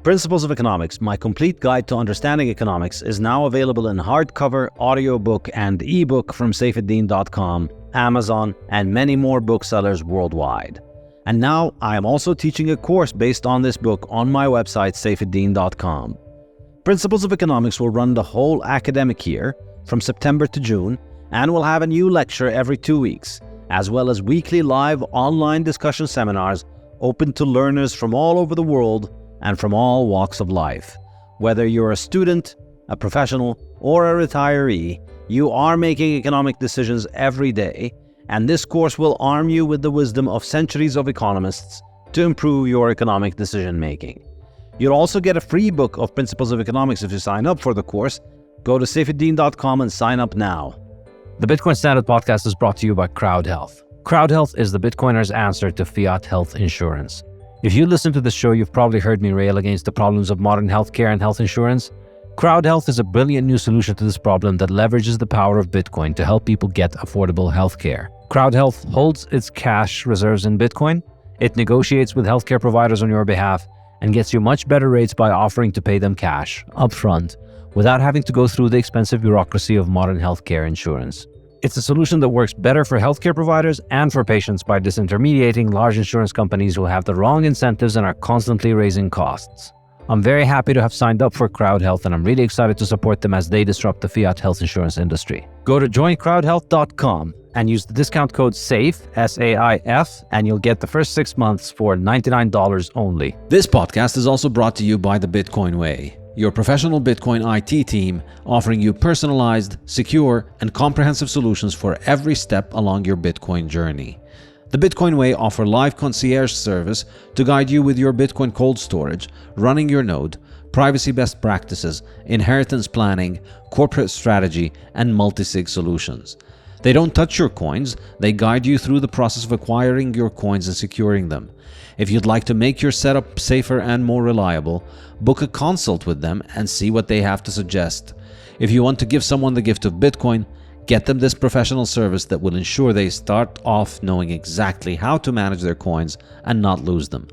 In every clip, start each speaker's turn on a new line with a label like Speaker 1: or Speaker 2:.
Speaker 1: Principles of Economics, my complete guide to understanding economics, is now available in hardcover, audiobook, and ebook from Saifedean.com, Amazon, and many more booksellers worldwide. And now I am also teaching a course based on this book on my website, Saifedean.com. Principles of Economics will run the whole academic year, from September to June, and will have a new lecture every 2 weeks, as well as weekly live online discussion seminars open to learners from all over the world and from all walks of life. Whether you're a student, a professional, or a retiree, you are making economic decisions every day, and this course will arm you with the wisdom of centuries of economists to improve your economic decision-making. You'll also get a free book of Principles of Economics if you sign up for the course. Go to Saifedean.com and sign up now.
Speaker 2: The Bitcoin Standard podcast is brought to you by Crowd Health. Crowd Health is the Bitcoiner's answer to fiat health insurance. If you listen to the show, you've probably heard me rail against the problems of modern healthcare and health insurance. Crowd Health is a brilliant new solution to this problem that leverages the power of Bitcoin to help people get affordable healthcare. Crowd Health holds its cash reserves in Bitcoin. It negotiates with healthcare providers on your behalf and gets you much better rates by offering to pay them cash upfront without having to go through the expensive bureaucracy of modern healthcare insurance. It's a solution that works better for healthcare providers and for patients by disintermediating large insurance companies who have the wrong incentives and are constantly raising costs. I'm very happy to have signed up for Crowd Health, and I'm really excited to support them as they disrupt the fiat health insurance industry. Go to joincrowdhealth.com and use the discount code SAIF, S-A-I-F, and you'll get the first 6 months for $99 only.
Speaker 1: This podcast is also brought to you by The Bitcoin Way, your professional Bitcoin IT team offering you personalized, secure, and comprehensive solutions for every step along your Bitcoin journey. The Bitcoin Way offer live concierge service to guide you with your Bitcoin cold storage, running your node, privacy best practices, inheritance planning, corporate strategy, and multi-sig solutions. They don't touch your coins, they guide you through the process of acquiring your coins and securing them. If you'd like to make your setup safer and more reliable, book a consult with them and see what they have to suggest. If you want to give someone the gift of Bitcoin, get them this professional service that will ensure they start off knowing exactly how to manage their coins and not lose them.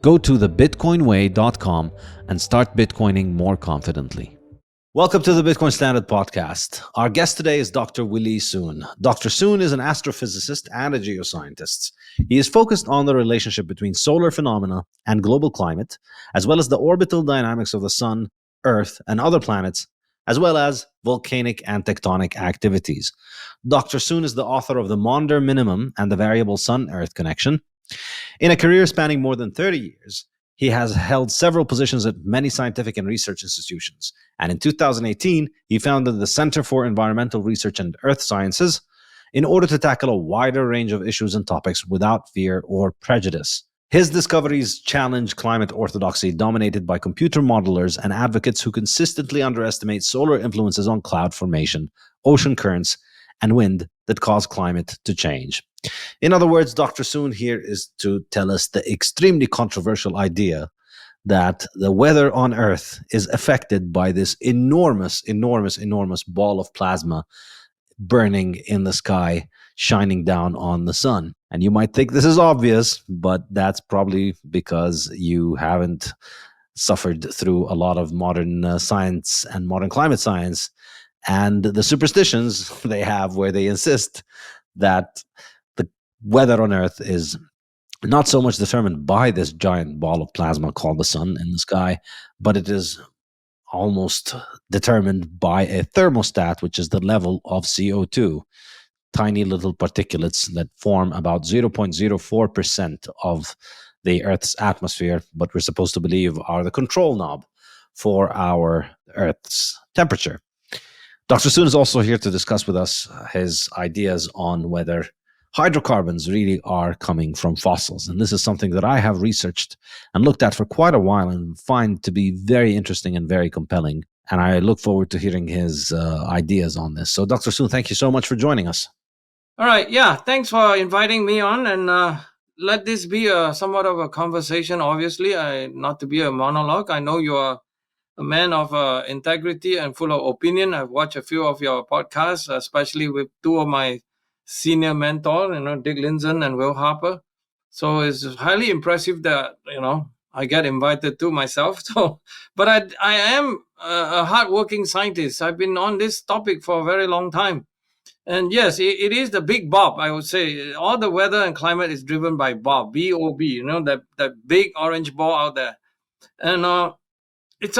Speaker 1: Go to thebitcoinway.com and start Bitcoining more confidently. Welcome to the Bitcoin Standard podcast. Our guest today is Dr. Willie Soon. Dr. Soon is an astrophysicist and a geoscientist. He is focused on the relationship between solar phenomena and global climate, as well as the orbital dynamics of the Sun, Earth, and other planets, as well as volcanic and tectonic activities. Dr. Soon is the author of The Maunder Minimum and the Variable Sun-Earth Connection. In a career spanning more than 30 years, he has held several positions at many scientific and research institutions. And in 2018, he founded the Center for Environmental Research and Earth Sciences in order to tackle a wider range of issues and topics without fear or prejudice. His discoveries challenge climate orthodoxy dominated by computer modelers and advocates who consistently underestimate solar influences on cloud formation, ocean currents, and wind that cause climate to change. In other words, Dr. Soon here is to tell us the extremely controversial idea that the weather on Earth is affected by this enormous ball of plasma burning in the sky, shining down on the sun. And you might think this is obvious, but that's probably because you haven't suffered through a lot of modern science and modern climate science and the superstitions they have where they insist that the weather on Earth is not so much determined by this giant ball of plasma called the sun in the sky, but it is almost determined by a thermostat, which is the level of CO2, tiny little particulates that form about 0.04% of the Earth's atmosphere, but we're supposed to believe are the control knob for our Earth's temperature. Dr. Soon is also here to discuss with us his ideas on whether hydrocarbons really are coming from fossils. And this is something that I have researched and looked at for quite a while and find to be very interesting and very compelling. And I look forward to hearing his ideas on this. So Dr. Soon, thank you so much for joining us.
Speaker 3: All right. Yeah. Thanks for inviting me on. And let this be somewhat of a conversation, obviously, not to be a monologue. I know you are a man of integrity and full of opinion. I've watched a few of your podcasts, especially with two of my senior mentors, Dick Lindzen and Will Harper. So it's highly impressive that, I get invited to myself. So, but I am a hardworking scientist. I've been on this topic for a very long time. And yes, it is the big Bob, I would say. All the weather and climate is driven by Bob, B-O-B, that big orange ball out there. And it's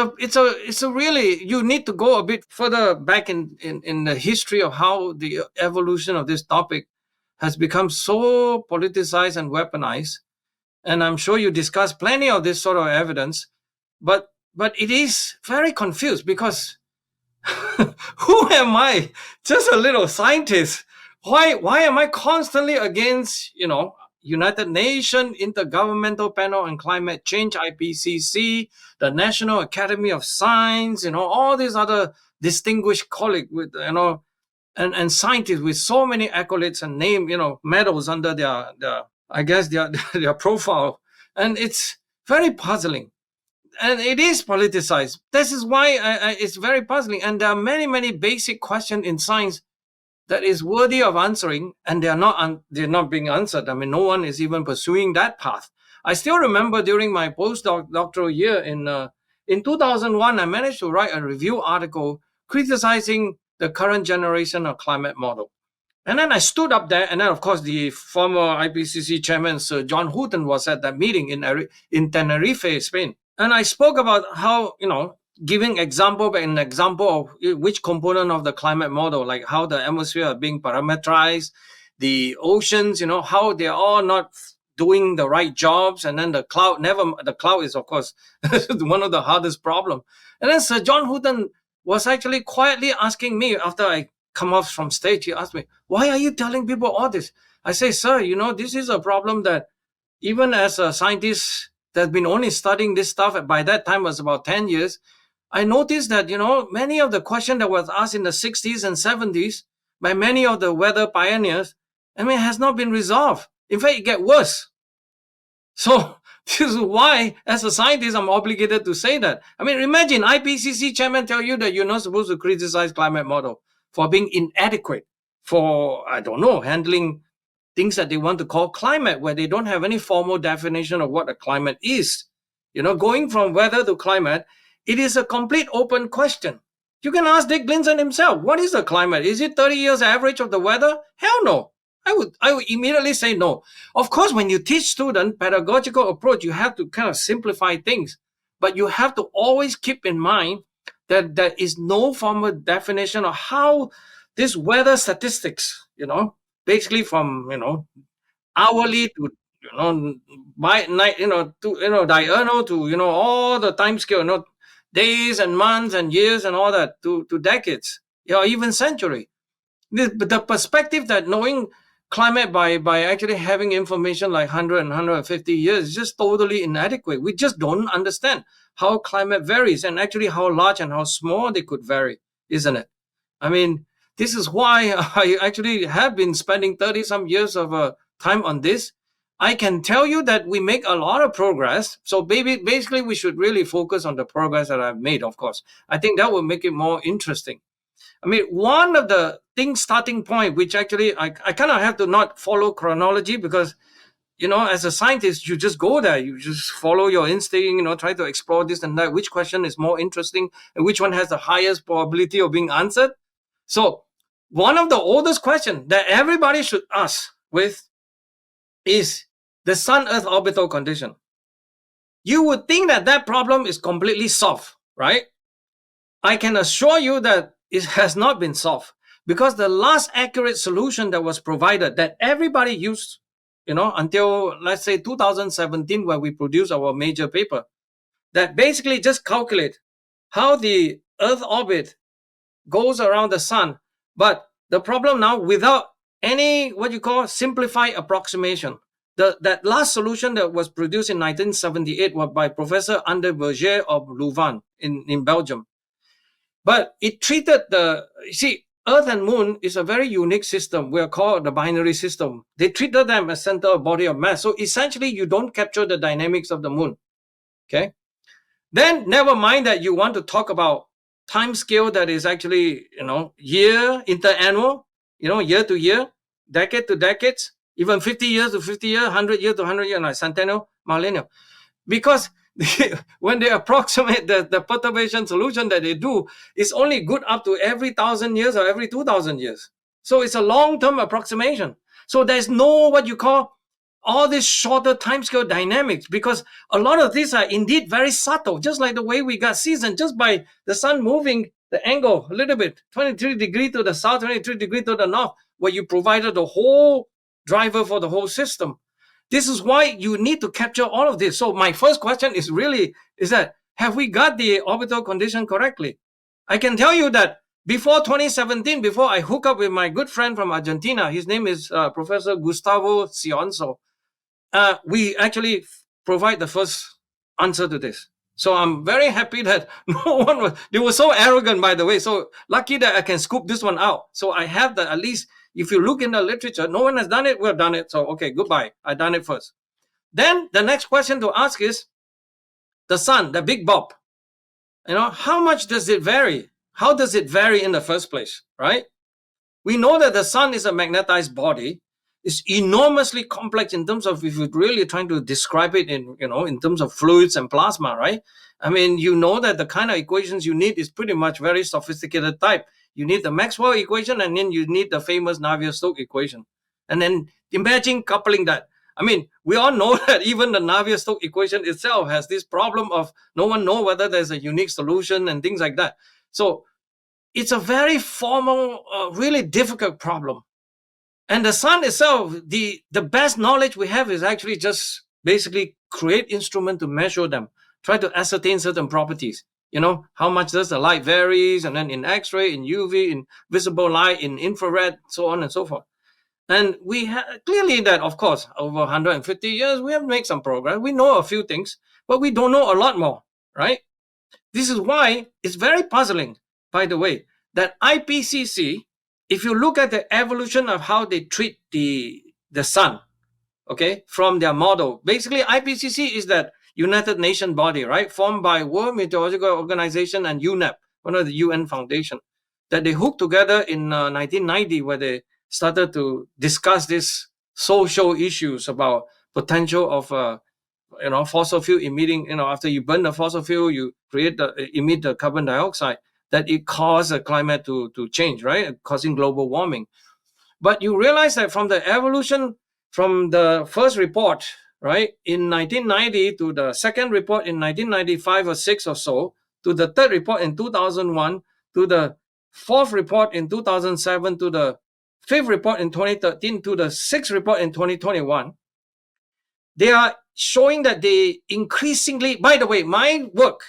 Speaker 3: a really, you need to go a bit further back in the history of how the evolution of this topic has become so politicized and weaponized. And I'm sure you discussed plenty of this sort of evidence, but it is very confused because who am I? Just a little scientist. Why am I constantly against, United Nations Intergovernmental Panel on Climate Change, IPCC, the National Academy of Science, all these other distinguished colleagues with, and scientists with so many accolades and medals under their I guess their profile. And it's very puzzling. And it is politicized. This is why it's very puzzling. And there are many, many basic questions in science that is worthy of answering, and they're not being answered. I mean, no one is even pursuing that path. I still remember during my postdoctoral year in 2001, I managed to write a review article criticizing the current generation of climate model. And then I stood up there, and then of course the former IPCC chairman, Sir John Houghton, was at that meeting in Tenerife, Spain. And I spoke about how, giving an example of which component of the climate model, like how the atmosphere are being parameterized, the oceans, how they're all not doing the right jobs. And then the cloud is, of course, one of the hardest problems. And then Sir John Houghton was actually quietly asking me after I come off from stage. He asked me, why are you telling people all this? I say, sir, this is a problem that even as a scientist that's been only studying this stuff, by that time was about 10 years, I noticed that, many of the questions that was asked in the 60s and 70s by many of the weather pioneers, has not been resolved. In fact, it get worse. So this is why, as a scientist, I'm obligated to say that. Imagine IPCC chairman tell you that you're not supposed to criticize climate model for being inadequate, for, I don't know, handling things that they want to call climate, where they don't have any formal definition of what a climate is. Going from weather to climate, it is a complete open question. You can ask Dick Glinson himself, what is the climate? Is it 30 years average of the weather? Hell no. I would immediately say no. Of course, when you teach students pedagogical approach, you have to kind of simplify things, but you have to always keep in mind that there is no formal definition of how this weather statistics, basically from, hourly to, by night, to, diurnal to, all the time scale, days and months and years and all that to decades, or even century. The perspective that knowing climate by actually having information like 100 and 150 years is just totally inadequate. We just don't understand how climate varies and actually how large and how small they could vary, isn't it? This is why I actually have been spending 30 some years of time on this. I can tell you that we make a lot of progress. So basically, we should really focus on the progress that I've made, of course. I think that will make it more interesting. One of the things starting point, which actually I kind of have to not follow chronology because, as a scientist, you just go there. You just follow your instinct, try to explore this and that. Which question is more interesting and which one has the highest probability of being answered? So one of the oldest questions that everybody should ask with is the Sun-Earth orbital condition. You would think that problem is completely solved, right? I can assure you that it has not been solved because the last accurate solution that was provided that everybody used, until let's say 2017, where we produced our major paper, that basically just calculate how the Earth orbit goes around the sun. But the problem now, without any what you call simplified approximation, that last solution that was produced in 1978 was by Professor Ander Berger of Louvain in Belgium. But it treated Earth and Moon is a very unique system. We are called the binary system. They treated them as center of body of mass. So essentially, you don't capture the dynamics of the moon. Okay. Then never mind that you want to talk about time scale that is actually, year, interannual, year to year, decade to decades, even 50 years to 50 years, 100 years to 100 years, centennial, millennial. Because when they approximate the perturbation solution that they do, is only good up to every 1,000 years or every 2,000 years. So it's a long-term approximation. So there's no what you call all this shorter timescale dynamics, because a lot of these are indeed very subtle, just like the way we got season, just by the sun moving the angle a little bit, 23 degrees to the south, 23 degrees to the north, where you provided the whole driver for the whole system. This is why you need to capture all of this. So my first question is that, have we got the orbital condition correctly? I can tell you that before 2017, before I hook up with my good friend from Argentina, his name is Professor Gustavo Cionzo, we actually provide the first answer to this. So I'm very happy that no one was, they were so arrogant, by the way. So lucky that I can scoop this one out. So I have that, at least if you look in the literature, no one has done it, we've done it. So, okay, goodbye. I done it first. Then the next question to ask is the sun, the big Bob. How much does it vary? How does it vary in the first place, right? We know that the sun is a magnetized body. It's enormously complex in terms of, if you're really trying to describe it in terms of fluids and plasma, right? I mean, you know that the kind of equations you need is pretty much very sophisticated type. You need the Maxwell equation, and then you need the famous Navier-Stokes equation. And then imagine coupling that. I mean, we all know that even the Navier-Stokes equation itself has this problem of no one knows whether there's a unique solution and things like that. So it's a very formal, really difficult problem. And the sun itself, the best knowledge we have is actually just basically create instrument to measure them, try to ascertain certain properties. How much does the light varies, and then in X-ray, in UV, in visible light, in infrared, so on and so forth. And we have clearly that, of course, over 150 years, we have made some progress. We know a few things, but we don't know a lot more, right? This is why it's very puzzling, by the way, that IPCC, if you look at the evolution of how they treat the sun, okay, from their model, basically IPCC is that United Nations body, right, formed by World Meteorological Organization and UNEP, one of the UN foundation, that they hooked together in 1990, where they started to discuss these social issues about potential of fossil fuel emitting. After you burn the fossil fuel, you emit the carbon dioxide, that it caused the climate to change, right, causing global warming. But you realize that from the evolution, from the first report, right, in 1990, to the second report in 1995 or 6 or so, to the third report in 2001, to the fourth report in 2007, to the fifth report in 2013, to the sixth report in 2021, they are showing that they increasingly, by the way, my work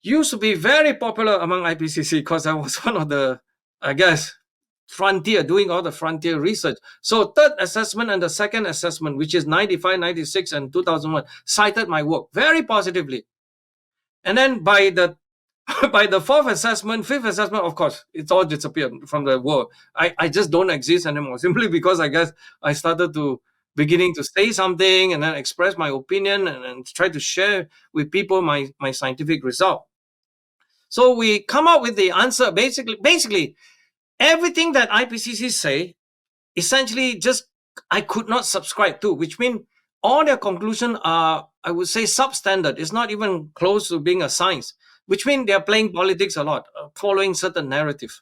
Speaker 3: used to be very popular among IPCC because I was one of the, I guess, frontier, doing all the frontier research. So third assessment and the second assessment, which is 95, 96, and 2001, cited my work very positively. And then by the fourth assessment, fifth assessment, of course, it's all disappeared from the world. I just don't exist anymore, simply because I guess I started to beginning to say something and then express my opinion and try to share with people my scientific result. So we come up with the answer. Basically, everything that IPCC say, essentially just I could not subscribe to, which means all their conclusions are, I would say, substandard. It's not even close to being a science, which means they're playing politics a lot, following certain narrative,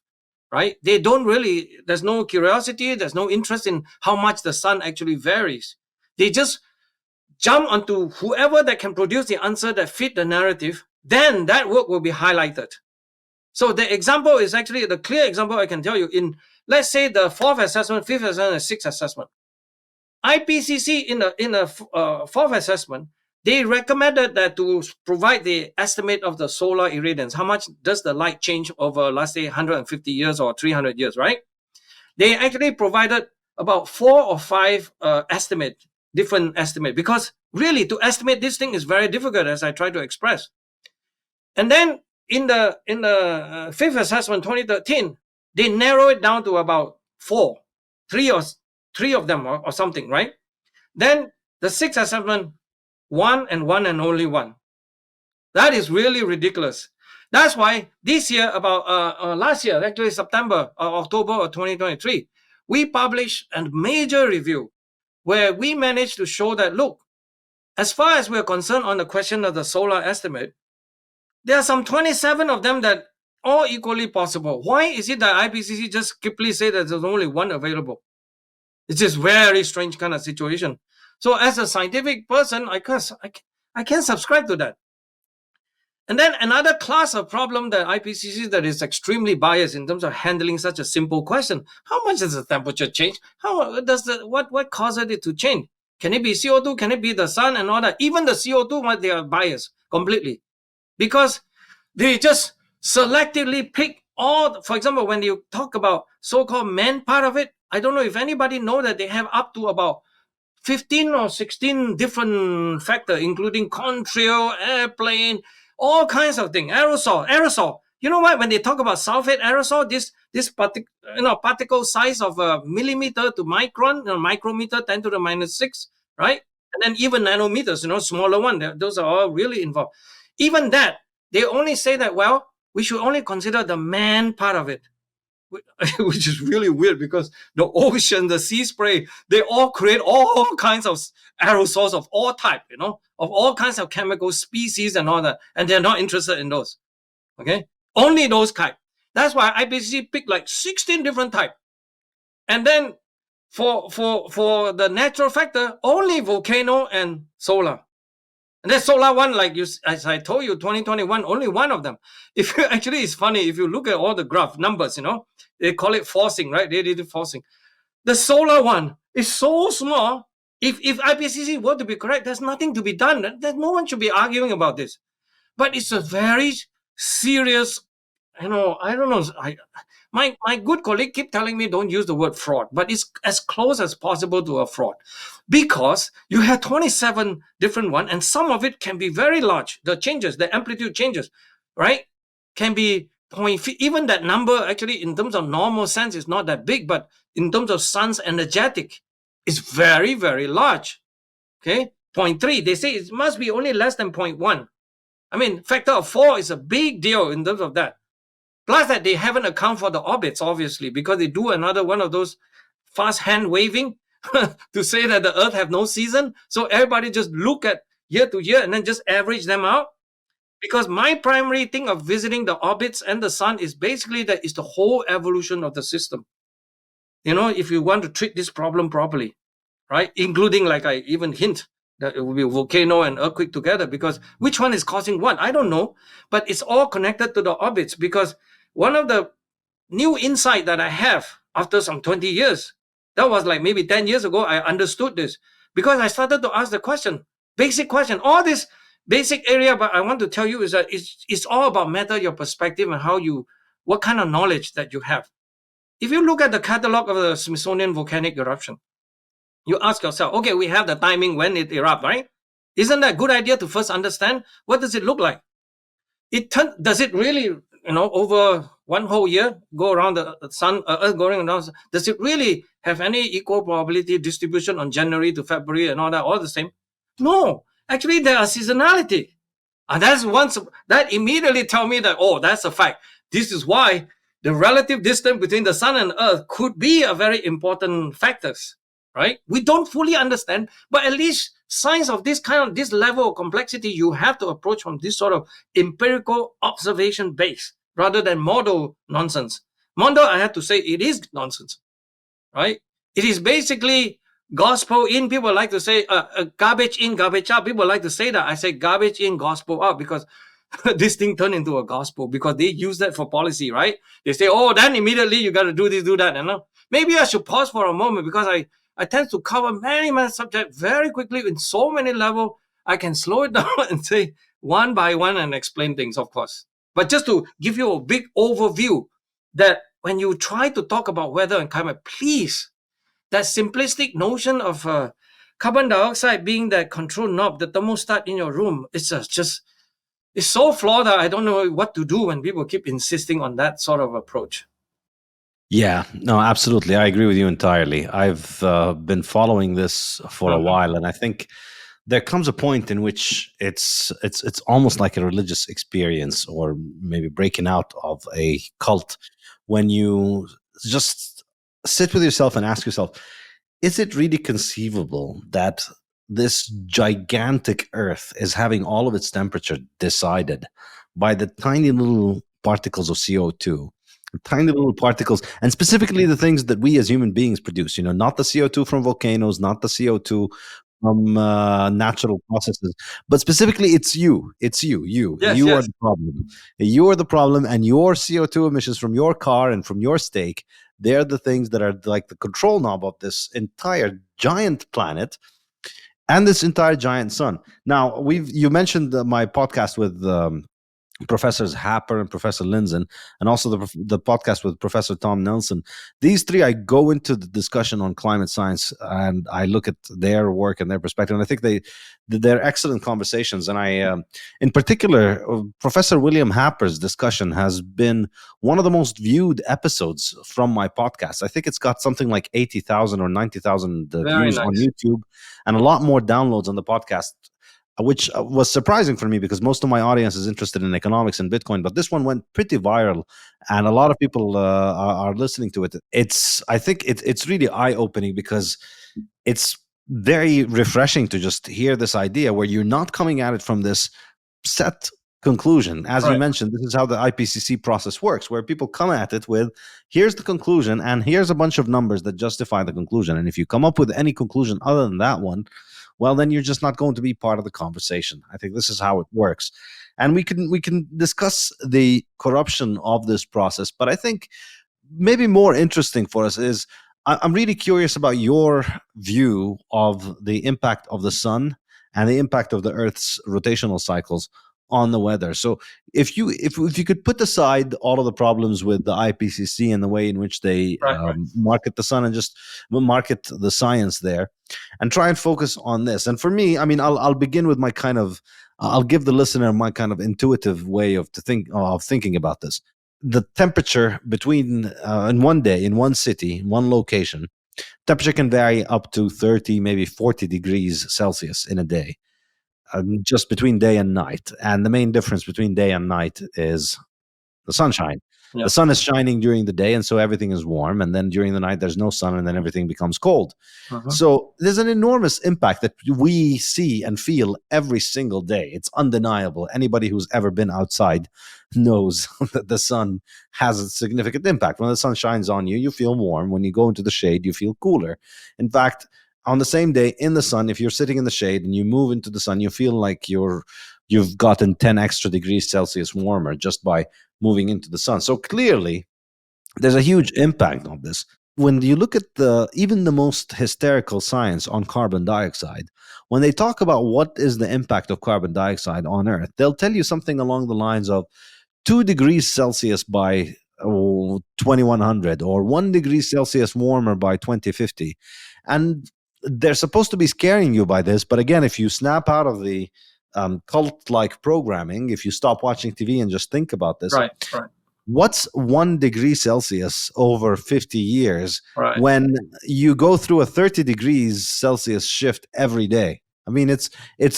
Speaker 3: right? They don't really, there's no curiosity, there's no interest in how much the sun actually varies. They just jump onto whoever that can produce the answer that fit the narrative, then that work will be highlighted. So the example is actually the clear example I can tell you in, let's say, the fourth assessment, fifth assessment, and sixth assessment. IPCC in the fourth assessment, they recommended that to provide the estimate of the solar irradiance. How much does the light change over, let's say, 150 years or 300 years, right? They actually provided about 4 or 5 different estimate, because really to estimate this thing is very difficult, as I try to express. And then in the fifth assessment, 2013, they narrow it down to about 4, 3 of them or something, right? Then the sixth assessment, 1 and only 1. That is really ridiculous. That's why this year, about last year, actually September or October of 2023, we published a major review where we managed to show that, look, as far as we're concerned on the question of the solar estimate, there are some 27 of them that are equally possible. Why is it that IPCC just quickly say that there's only one available? It's just very strange kind of situation. So as a scientific person, I can't subscribe to that. And then another class of problem that IPCC that is extremely biased in terms of handling such a simple question. How much does the temperature change? How does what causes it to change? Can it be CO2? Can it be the sun and all that? Even the CO2, they are biased completely. Because they just selectively pick all, for example, when you talk about so-called man part of it, I don't know if anybody know that they have up to about 15 or 16 different factors, including contrail, airplane, all kinds of things. Aerosol. You know what? When they talk about sulfate aerosol, this particle size of a millimeter to micron, micrometer 10 to the minus 6, right? And then even nanometers, smaller one. Those are all really involved. Even that, they only say that, well, we should only consider the man part of it, which is really weird because the ocean, the sea spray, they all create all kinds of aerosols of all type, of all kinds of chemical species and all that, and they're not interested in those. Okay, only those type. That's why IPCC picked like 16 different type, and then for the natural factor, only volcano and solar. And that solar one, like as I told you, 2021, only one of them. If you actually, it's funny, if you look at all the graph numbers, they call it forcing, right? They did it forcing. The solar one is so small. If IPCC were to be correct, there's nothing to be done. No one should be arguing about this. But it's a very serious, I don't know. My good colleague keep telling me don't use the word fraud, but it's as close as possible to a fraud, because you have 27 different ones, and some of it can be very large. The changes, the amplitude changes, right, can be even that number actually in terms of normal sense is not that big, but in terms of sun's energetic, it's very, very large. Okay, 0.3. They say it must be only less than 0.1. I mean, factor of 4 is a big deal in terms of that. Plus that they haven't accounted for the orbits, obviously, because they do another one of those fast hand waving to say that the Earth have no season. So everybody just look at year to year and then just average them out. Because my primary thing of visiting the orbits and the sun is basically that it's the whole evolution of the system. If you want to treat this problem properly, right? Including, like I even hint, that it will be volcano and earthquake together, because which one is causing what? I don't know. But it's all connected to the orbits, because one of the new insight that I have after some 20 years, that was like maybe 10 years ago, I understood this, because I started to ask the question, basic question, all this basic area, but I want to tell you is that it's all about matter, your perspective, and what kind of knowledge that you have. If you look at the catalog of the Smithsonian volcanic eruption, you ask yourself, okay, we have the timing when it erupts, right? Isn't that a good idea to first understand what does it look like? Does it really, over one whole year go around the sun, Earth going around? Does it really have any equal probability distribution on January to February and all that, all the same? No, actually there are seasonality, and that immediately tell me that, oh, that's a fact. This is why the relative distance between the sun and Earth could be a very important factors. Right? We don't fully understand, but at least science of this level of complexity, you have to approach from this sort of empirical observation base rather than model nonsense. Model, I have to say, it is nonsense, right? It is basically gospel in. People like to say garbage in, garbage out. People like to say that. I say garbage in, gospel out, because this thing turned into a gospel because they use that for policy, right? They say, oh, then immediately you got to do this, do that. And maybe I should pause for a moment, because I tend to cover many subjects very quickly in so many levels. I can slow it down and say one by one and explain things, of course. But just to give you a big overview, that when you try to talk about weather and climate, please, that simplistic notion of carbon dioxide being that control knob, the thermostat in your room, it's so flawed that I don't know what to do when people keep insisting on that sort of approach.
Speaker 1: Yeah, no, absolutely. I agree with you entirely. I've been following this for a while, and I think there comes a point in which it's almost like a religious experience, or maybe breaking out of a cult, when you just sit with yourself and ask yourself, is it really conceivable that this gigantic Earth is having all of its temperature decided by the tiny little particles of CO2, tiny little particles, and specifically the things that we as human beings produce, not the CO2 from volcanoes, not the CO2 from natural processes, but specifically
Speaker 3: Yes,
Speaker 1: you are
Speaker 3: yes.
Speaker 1: the problem. You are the problem, and your CO2 emissions from your car and from your steak, they're the things that are like the control knob of this entire giant planet and this entire giant sun. Now, you mentioned my podcast with Professors Happer and Professor Linzen, and also the podcast with Professor Tom Nelson. These three, I go into the discussion on climate science, and I look at their work and their perspective, and I think they're excellent conversations. And in particular, Professor William Happer's discussion has been one of the most viewed episodes from my podcast. I think it's got something like 80,000 or 90,000
Speaker 3: Very
Speaker 1: views on
Speaker 3: nice.
Speaker 1: YouTube, and a lot more downloads on the podcast, which was surprising for me because most of my audience is interested in economics and Bitcoin. But this one went pretty viral, and a lot of people are listening to it. I think it's really eye opening because it's very refreshing to just hear this idea where you're not coming at it from this set conclusion. As you
Speaker 3: Right.
Speaker 1: mentioned, this is how the IPCC process works, where people come at it with, here's the conclusion, and here's a bunch of numbers that justify the conclusion. And if you come up with any conclusion other than that one, well, then you're just not going to be part of the conversation. I think this is how it works. And we can discuss the corruption of this process, but I think maybe more interesting for us is I'm really curious about your view of the impact of the sun and the impact of the Earth's rotational cycles on the weather. So if you could put aside all of the problems with the IPCC and the way in which they
Speaker 3: Right.
Speaker 1: market the sun and just market the science there, and try and focus on this. And for me, I mean, I'll begin with my kind of I'll give the listener my kind of intuitive way of thinking about this. The temperature between in one day, in one city, in one location, temperature can vary up to 30, maybe 40 degrees Celsius in a day, just between day and night. And the main difference between day and night is the sunshine.
Speaker 3: Yeah.
Speaker 1: The sun is shining during the day, and so everything is warm. And then during the night, there's no sun, and then everything becomes cold.
Speaker 3: Uh-huh.
Speaker 1: So there's an enormous impact that we see and feel every single day. It's undeniable. Anybody who's ever been outside knows that the sun has a significant impact. When the sun shines on you, you feel warm. When you go into the shade, you feel cooler. In fact, on the same day in the sun, if you're sitting in the shade and you move into the sun, you feel like you've gotten 10 extra degrees Celsius warmer just by moving into the sun. So clearly, there's a huge impact on this. When you look at even the most hysterical science on carbon dioxide, when they talk about what is the impact of carbon dioxide on Earth, they'll tell you something along the lines of 2 degrees Celsius by 2100 or 1 degree Celsius warmer by 2050. And they're supposed to be scaring you by this. But again, if you snap out of the cult-like programming, if you stop watching TV and just think about this,
Speaker 3: Right.
Speaker 1: what's 1 degree Celsius over 50 years
Speaker 3: Right.
Speaker 1: when you go through a 30 degrees Celsius shift every day? I mean, it's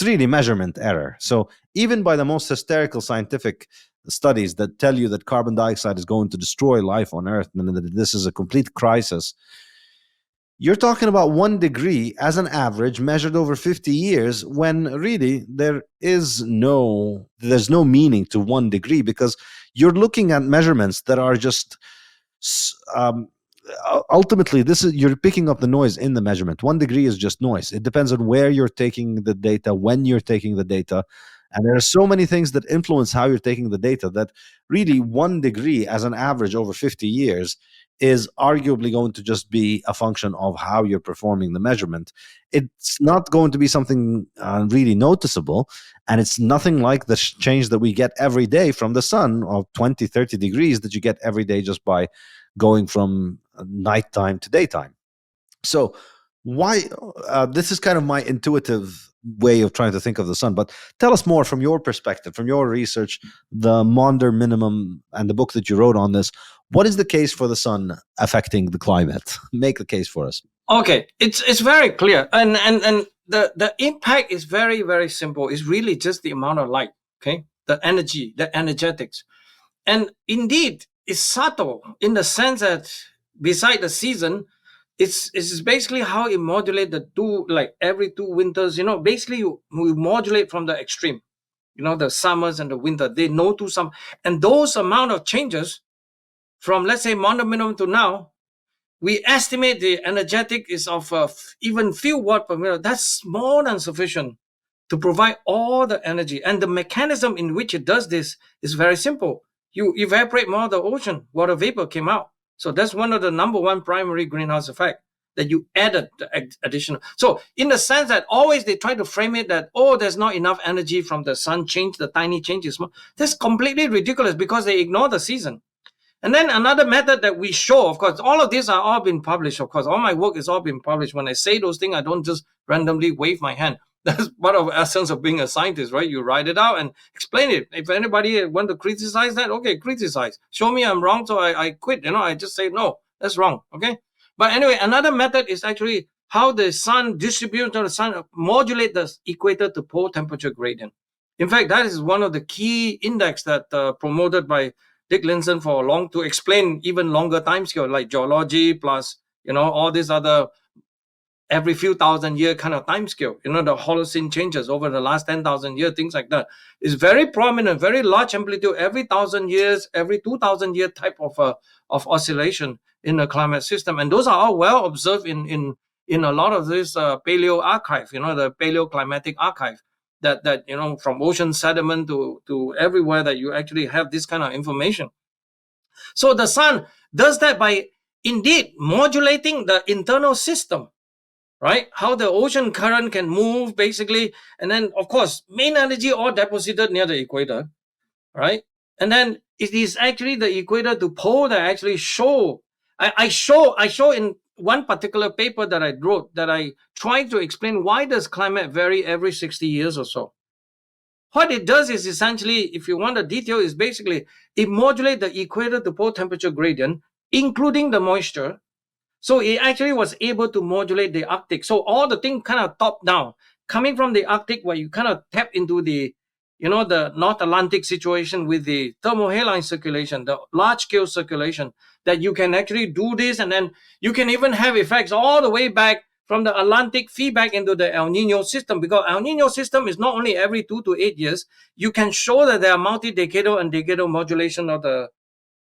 Speaker 1: really measurement error. So even by the most hysterical scientific studies that tell you that carbon dioxide is going to destroy life on Earth and that this is a complete crisis, you're talking about 1 degree as an average measured over 50 years when really there's no meaning to 1 degree, because you're looking at measurements that are just ultimately you're picking up the noise in the measurement. 1 degree is just noise. It depends on where you're taking the data, when you're taking the data. And there are so many things that influence how you're taking the data that really 1 degree as an average over 50 years is arguably going to just be a function of how you're performing the measurement. It's not going to be something really noticeable, and it's nothing like the change that we get every day from the sun of 20, 30 degrees that you get every day just by going from nighttime to daytime. So why this is kind of my intuitive way of trying to think of the sun. But tell us more from your perspective, from your research, the Maunder minimum and the book that you wrote on this. What is the case for the sun affecting the climate? Make the case for us.
Speaker 3: Okay, it's very clear, and the impact is very, very simple. It's really just the amount of light. Okay, the energy, the energetics, and indeed it's subtle in the sense that beside the season, it's basically how it modulates the two, like every 2 winters. Basically you modulate from the extreme. The summers and the winter, they know to some, and those amount of changes from, let's say, monominimum to now, we estimate the energetic is of even few watt per minute. That's more than sufficient to provide all the energy. And the mechanism in which it does this is very simple. You evaporate more of the ocean, water vapor came out. So that's one of the number one primary greenhouse effect, that you added the additional. So in the sense that always they try to frame it that, oh, there's not enough energy from the sun change, the tiny changes. That's completely ridiculous, because they ignore the season. And then another method that we show, of course, all of these are all been published. Of course, all my work is all been published. When I say those things, I don't just randomly wave my hand. That's part of the essence of being a scientist, right? You write it out and explain it. If anybody want to criticize that, okay, criticize. Show me I'm wrong, so I quit. I just say, no, that's wrong, okay? But anyway, another method is actually how the sun distributes, or the sun modulate the equator to pole temperature gradient. In fact, that is one of the key index that promoted by Dick Lindzen for long, to explain even longer time scale, like geology plus, all these other every few thousand year kind of time scale, the Holocene changes over the last 10,000 years, things like that. Is very prominent, very large amplitude, every 1,000 years, every 2,000 year type of oscillation in the climate system. And those are all well observed in a lot of this paleo archive, the paleoclimatic archive. That from ocean sediment to everywhere, that you actually have this kind of information. So the sun does that by indeed modulating the internal system, right? How the ocean current can move, basically. And then, of course, main energy all deposited near the equator, right? And then it is actually the equator to pole that actually show. I show in one particular paper that I wrote, that I tried to explain why does climate vary every 60 years or so. What it does is essentially, if you want the detail, is basically it modulates the equator to pole temperature gradient, including the moisture. So it actually was able to modulate the Arctic. So all the thing kind of top down, coming from the Arctic, where you kind of tap into the, the North Atlantic situation with the thermohaline circulation, the large scale circulation, that you can actually do this. And then you can even have effects all the way back from the Atlantic feedback into the El Nino system, because El Nino system is not only every 2 to 8 years. You can show that there are multi-decadal and decadal modulation of the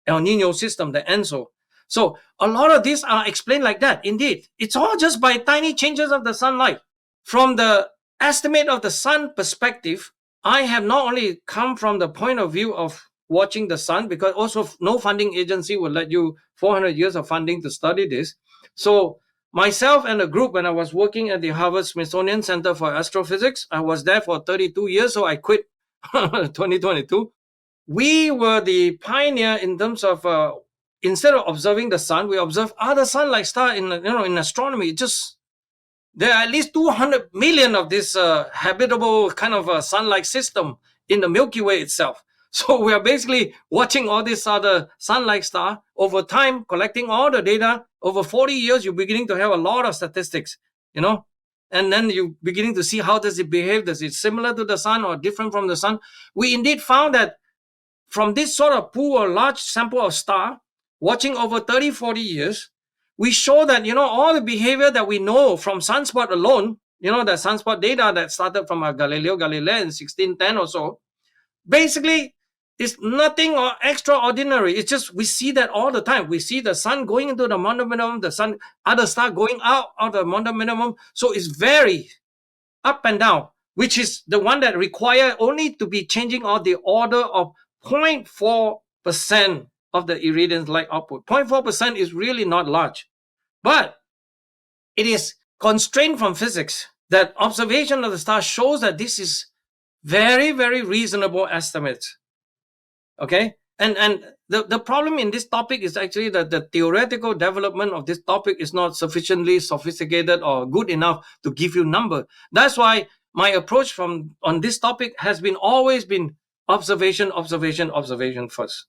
Speaker 3: El Nino system, the ENSO. So a lot of these are explained like that. Indeed, it's all just by tiny changes of the sunlight. From the estimate of the sun perspective, I have not only come from the point of view of watching the sun, because also no funding agency will let you 400 years of funding to study this. So myself and a group, when I was working at the Harvard Smithsonian Center for Astrophysics, I was there for 32 years, so I quit 2022. We were the pioneer in terms of instead of observing the sun, we observe other sun-like stars in astronomy. There are at least 200 million of this habitable kind of sun-like system in the Milky Way itself. So we are basically watching all these other sun-like stars over time, collecting all the data. Over 40 years, you're beginning to have a lot of statistics, and then you're beginning to see how does it behave. Does it similar to the sun or different from the sun? We indeed found that from this sort of pool or large sample of star, watching over 30, 40 years, we show that, all the behavior that we know from sunspot alone, the sunspot data that started from Galileo Galilei in 1610 or so, basically is nothing or extraordinary. It's just we see that all the time. We see the sun going into the monominimum, the sun, other star going out of the monominimum. So it's very up and down, which is the one that require only to be changing on the order of 0.4% of the irradiance light output. 0.4% is really not large, but it is constrained from physics. That observation of the star shows that this is very, very reasonable estimates. Okay, and the problem in this topic is actually that the theoretical development of this topic is not sufficiently sophisticated or good enough to give you number. That's why my approach on this topic has always been observation first.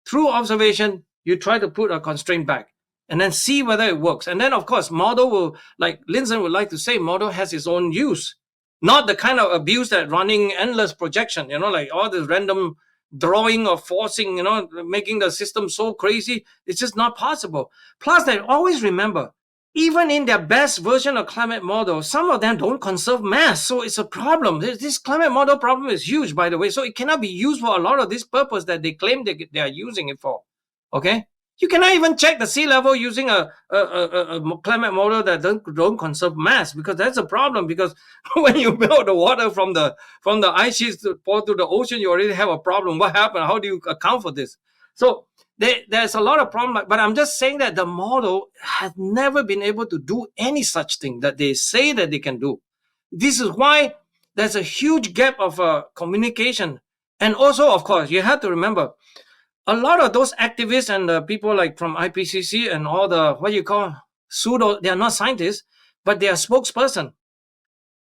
Speaker 3: Through observation, you try to put a constraint back and then see whether it works. And then, of course, model will, like Lindzen would like to say, model has its own use, not the kind of abuse that running endless projection, like all this random drawing or forcing, making the system so crazy. It's just not possible. Plus, I always remember, even in their best version of climate model, some of them don't conserve mass. So it's a problem. This climate model problem is huge, by the way. So it cannot be used for a lot of this purpose that they claim they are using it for. Okay? You cannot even check the sea level using a climate model that don't conserve mass, because that's a problem. Because when you melt the water from the ice sheets to pour to the ocean, you already have a problem. What happened? How do you account for this? So there's a lot of problem. But I'm just saying that the model has never been able to do any such thing that they say that they can do. This is why there's a huge gap of communication. And also, of course, you have to remember, a lot of those activists and people like from IPCC and all the, what you call pseudo, they are not scientists, but they are spokesperson.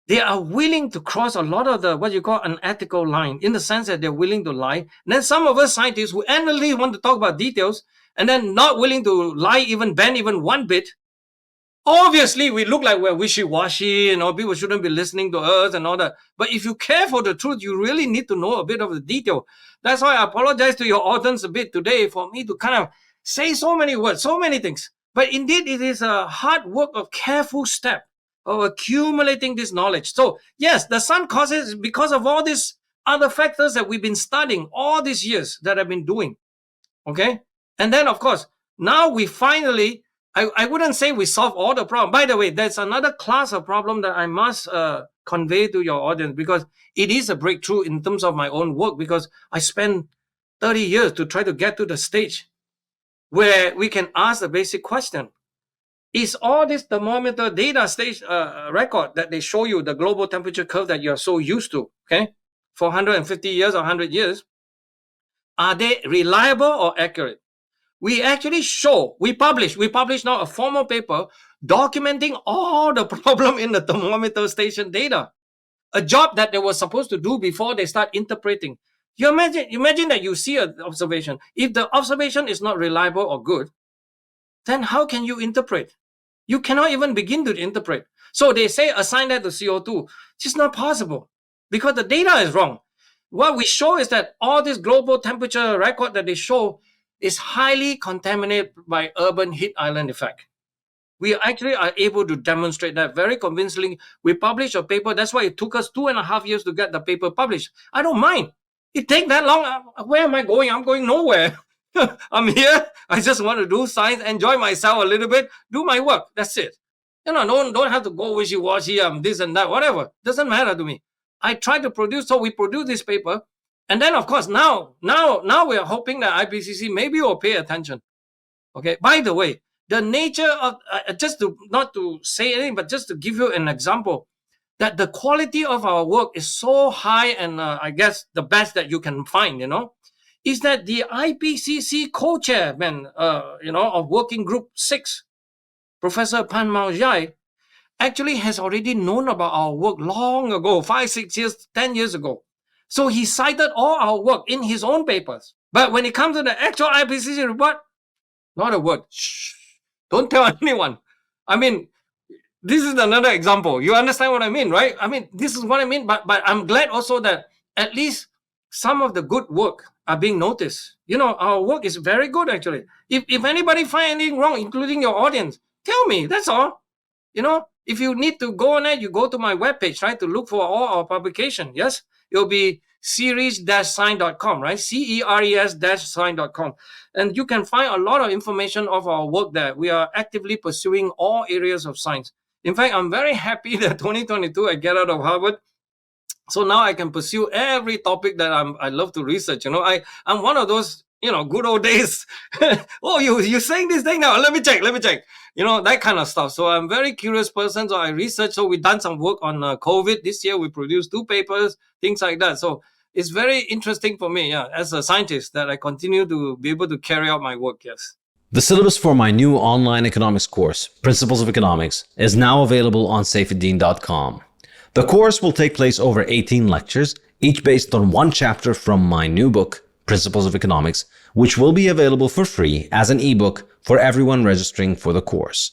Speaker 3: They are willing to cross a lot of the, what you call an ethical line, in the sense that they're willing to lie. And then some of us scientists who endlessly want to talk about details and then not willing to lie, even bend even one bit. Obviously, we look like we're wishy-washy, people shouldn't be listening to us and all that. But if you care for the truth, you really need to know a bit of the detail. That's why I apologize to your audience a bit today for me to kind of say so many words, so many things. But indeed, it is a hard work of careful step of accumulating this knowledge. So yes, the sun causes because of all these other factors that we've been studying all these years that I've been doing. Okay? And then, of course, now we finally, I wouldn't say we solve all the problem. By the way, there's another class of problem that I must convey to your audience, because it is a breakthrough in terms of my own work, because I spent 30 years to try to get to the stage where we can ask the basic question. Is all this thermometer data stage record that they show you, the global temperature curve that you're so used to, okay, for 150 years or 100 years, are they reliable or accurate? We actually show, we publish now a formal paper documenting all the problem in the thermometer station data, a job that they were supposed to do before they start interpreting. You imagine that you see an observation. If the observation is not reliable or good, then how can you interpret? You cannot even begin to interpret. So they say assign that to CO2. It's just not possible, because the data is wrong. What we show is that all this global temperature record that they show is highly contaminated by urban heat island effect. We actually are able to demonstrate that very convincingly. We published a paper. That's why it took us 2.5 years to get the paper published. I don't mind. It takes that long. Where am I going? I'm going nowhere. I'm here. I just want to do science, enjoy myself a little bit, do my work. That's it. Don't have to go wishy-washy, this and that, whatever. Doesn't matter to me. I try to produce, so we produce this paper. And then, of course, now we are hoping that IPCC maybe will pay attention. Okay. By the way, the nature of, just to, not to say anything, but just to give you an example, that the quality of our work is so high, and I guess the best that you can find, is that the IPCC co-chairman, of Working Group 6, Professor Pan Mao Jai, actually has already known about our work long ago, 5, 6 years, 10 years ago. So he cited all our work in his own papers. But when it comes to the actual IPCC report, not a word. Shh. Don't tell anyone. I mean, this is another example. You understand what I mean, right? I mean, this is what I mean. But I'm glad also that at least some of the good work are being noticed. Our work is very good, actually. If anybody find anything wrong, including your audience, tell me. That's all. If you need to go on it, you go to my webpage, right, to look for all our publication. Yes, it'll be series-sign.com, right? CERES-sign.com. And you can find a lot of information of our work there. We are actively pursuing all areas of science. In fact, I'm very happy that 2022 I get out of Harvard. So now I can pursue every topic that I love to research. I'm one of those, good old days. Oh, you saying this thing now? Let me check. That kind of stuff. So I'm a very curious person. So I research. So we've done some work on COVID. This year we produced 2 papers, things like that. So it's very interesting for me, as a scientist, that I continue to be able to carry out my work, yes.
Speaker 1: The syllabus for my new online economics course, Principles of Economics, is now available on Saifedean.com. The course will take place over 18 lectures, each based on one chapter from my new book, Principles of Economics, which will be available for free as an ebook for everyone registering for the course.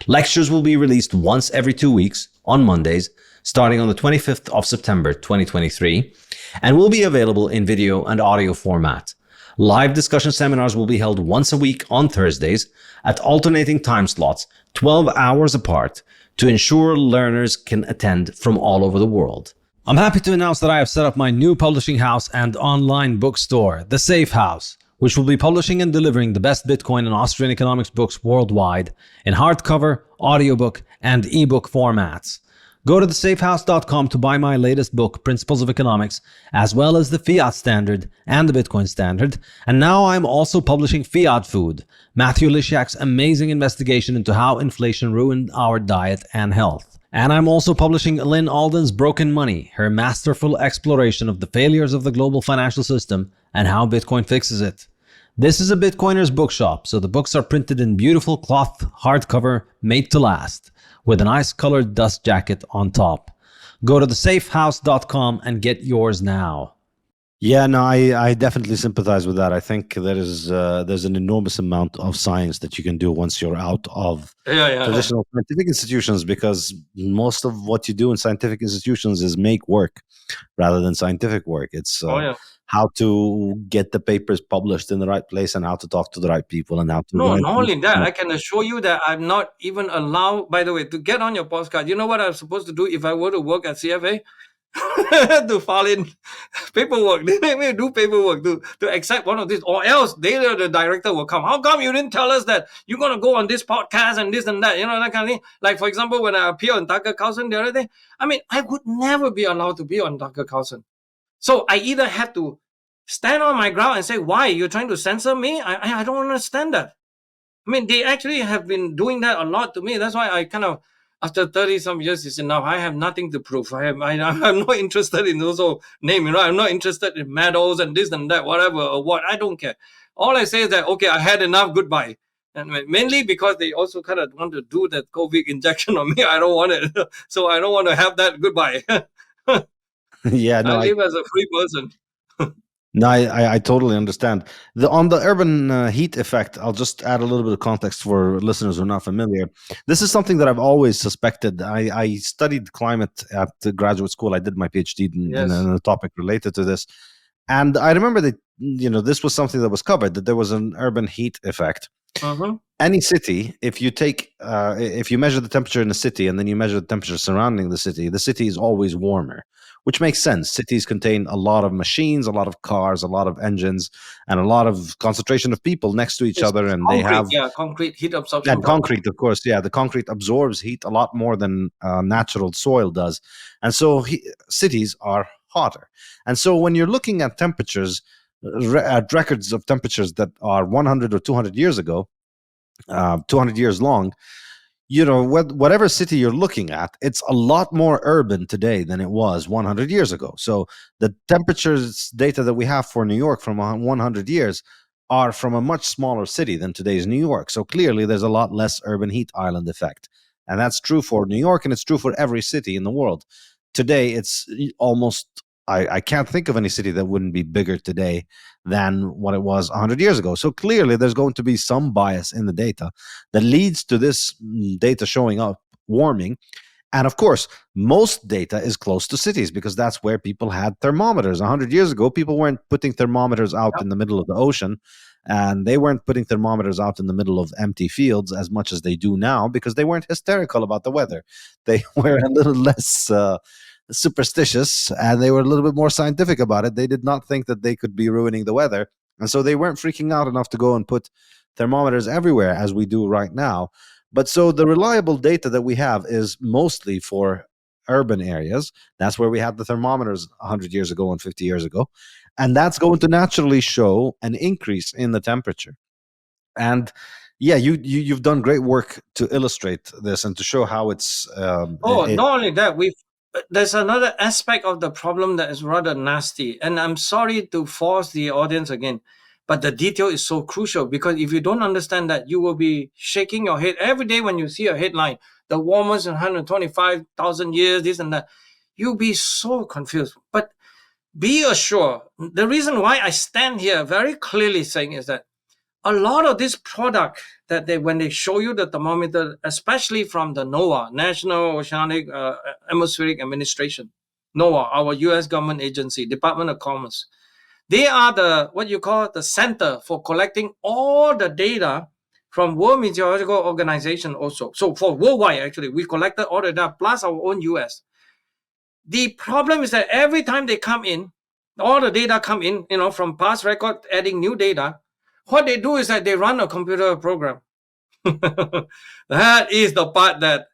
Speaker 1: Lectures will be released once every 2 weeks on Mondays, starting on the 25th of September 2023, and will be available in video and audio format. Live discussion seminars will be held once a week on Thursdays at alternating time slots 12 hours apart, to ensure learners can attend from all over the world. I'm happy to announce that I have set up my new publishing house and online bookstore, The Safe House, which will be publishing and delivering the best Bitcoin and Austrian economics books worldwide in hardcover, audiobook, and ebook formats. Go to thesafehouse.com to buy my latest book, Principles of Economics, as well as the Fiat Standard and the Bitcoin Standard. And now I'm also publishing Fiat Food, Matthew Lysiak's amazing investigation into how inflation ruined our diet and health. And I'm also publishing Lynn Alden's Broken Money, her masterful exploration of the failures of the global financial system and how Bitcoin fixes it. This is a Bitcoiner's bookshop, so the books are printed in beautiful cloth hardcover made to last, with an ice-colored dust jacket on top. Go to thesafehouse.com and get yours now.
Speaker 4: Yeah, no, I definitely sympathize with that. I think there's an enormous amount of science that you can do once you're out of traditional scientific institutions, because most of what you do in scientific institutions is make work rather than scientific work. It's how to get the papers published in the right place and how to talk to the right people and how to...
Speaker 3: No, not only that, I can assure you that I'm not even allowed, by the way, to get on your postcard. You know what I'm supposed to do if I were to work at CFA? To file in paperwork. They make me do paperwork to accept one of these, or else the director will come. How come you didn't tell us that you're going to go on this podcast and this and that? You know, that kind of thing. Like, for example, when I appeared on Tucker Carlson the other day, I mean, I would never be allowed to be on Tucker Carlson. So I either have to stand on my ground and say, why? You're trying to censor me? I don't understand that. I mean, they actually have been doing that a lot to me. That's why I kind of, after 30 some years is enough. I have nothing to prove. I'm not interested in those old names. You know, I'm not interested in medals and this and that, whatever or what. I don't care. All I say is that, okay, I had enough. Goodbye. And mainly because they also kind of want to do that COVID injection on me. I don't want it. So I don't want to have that. Goodbye.
Speaker 4: Yeah, no,
Speaker 3: I live as a free person.
Speaker 4: No, I totally understand. On the urban heat effect, I'll just add a little bit of context for listeners who are not familiar. This is something that I've always suspected. I studied climate at the graduate school. I did my PhD in a topic related to this. And I remember that, this was something that was covered, that there was an urban heat effect. Any city, if you measure the temperature in a city and then you measure the temperature surrounding the city is always warmer, which makes sense. Cities contain a lot of machines, a lot of cars, a lot of engines, and a lot of concentration of people next to each other. And
Speaker 3: concrete,
Speaker 4: they have
Speaker 3: concrete heat absorption.
Speaker 4: And concrete, of course, the concrete absorbs heat a lot more than natural soil does, and so cities are hotter. And so when you're looking at temperatures, at records of temperatures that are 100 or 200 years ago, 200 years long, whatever city you're looking at, it's a lot more urban today than it was 100 years ago. So the temperatures data that we have for New York from 100 years are from a much smaller city than today's New York. So clearly there's a lot less urban heat island effect. And that's true for New York, and it's true for every city in the world. Today, it's almost... I can't think of any city that wouldn't be bigger today than what it was 100 years ago. So clearly there's going to be some bias in the data that leads to this data showing up warming. And of course, most data is close to cities because that's where people had thermometers. 100 years ago, people weren't putting thermometers out in the middle of the ocean, and they weren't putting thermometers out in the middle of empty fields as much as they do now because they weren't hysterical about the weather. They were a little less... superstitious, and they were a little bit more scientific about it. They did not think that they could be ruining the weather, and so they weren't freaking out enough to go and put thermometers everywhere as we do right now. But so the reliable data that we have is mostly for urban areas. That's where we had the thermometers 100 years ago and 50 years ago, and that's going to naturally show an increase in the temperature. And yeah, you've done great work to illustrate this and to show how it's
Speaker 3: not only that, there's another aspect of the problem that is rather nasty, and I'm sorry to force the audience again, but the detail is so crucial, because if you don't understand that, you will be shaking your head every day when you see a headline, the warmest in 125,000 years, this and that. You'll be so confused. But be assured, the reason why I stand here very clearly saying is that a lot of this product that when they show you the thermometer, especially from the NOAA, National Oceanic Atmospheric Administration, NOAA, our U.S. government agency, Department of Commerce, they are the center for collecting all the data from World Meteorological Organization also. So for worldwide, actually, we collected all the data plus our own US. The problem is that every time they come in, all the data come in, from past record, adding new data. What they do is that they run a computer program. That is the part that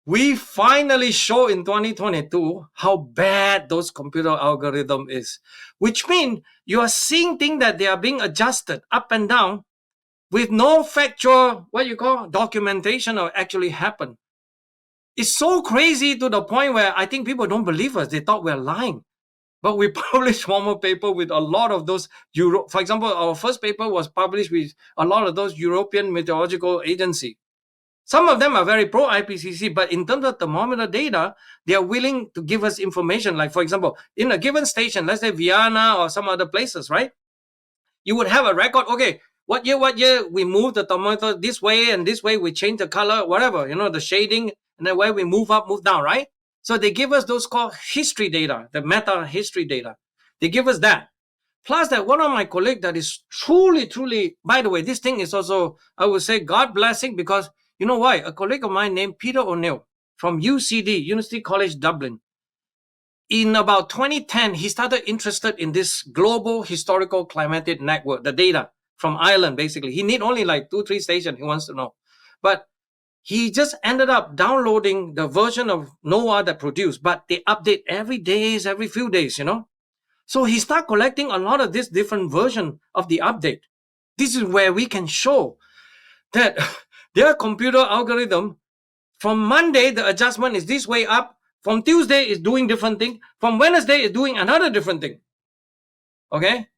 Speaker 3: we finally show in 2022 how bad those computer algorithm is, which means you are seeing things that they are being adjusted up and down with no factual, documentation or actually happen. It's so crazy to the point where I think people don't believe us. They thought we're lying. But we published one more paper with a lot of those for example, our first paper was published with a lot of those European meteorological agency. Some of them are very pro IPCC, but in terms of thermometer data, they are willing to give us information. Like, for example, in a given station, let's say Vienna or some other places, right? You would have a record. Okay, what year we move the thermometer this way and this way, we change the color, whatever, the shading, and then where we move up, move down, right? So they give us those called history data, the meta history data. They give us that. Plus that one of my colleagues that is truly, by the way, this thing is also, I would say, God blessing, because you know why? A colleague of mine named Peter O'Neill from UCD, University College Dublin, in about 2010, he started interested in this global historical climatic network, the data from Ireland, basically. He need only like 2-3 stations he wants to know. But he just ended up downloading the version of NOAA that produced, but they update every few days, So he started collecting a lot of this different version of the update. This is where we can show that their computer algorithm, from Monday, the adjustment is this way up. From Tuesday, is doing different thing. From Wednesday, is doing another different thing. Okay?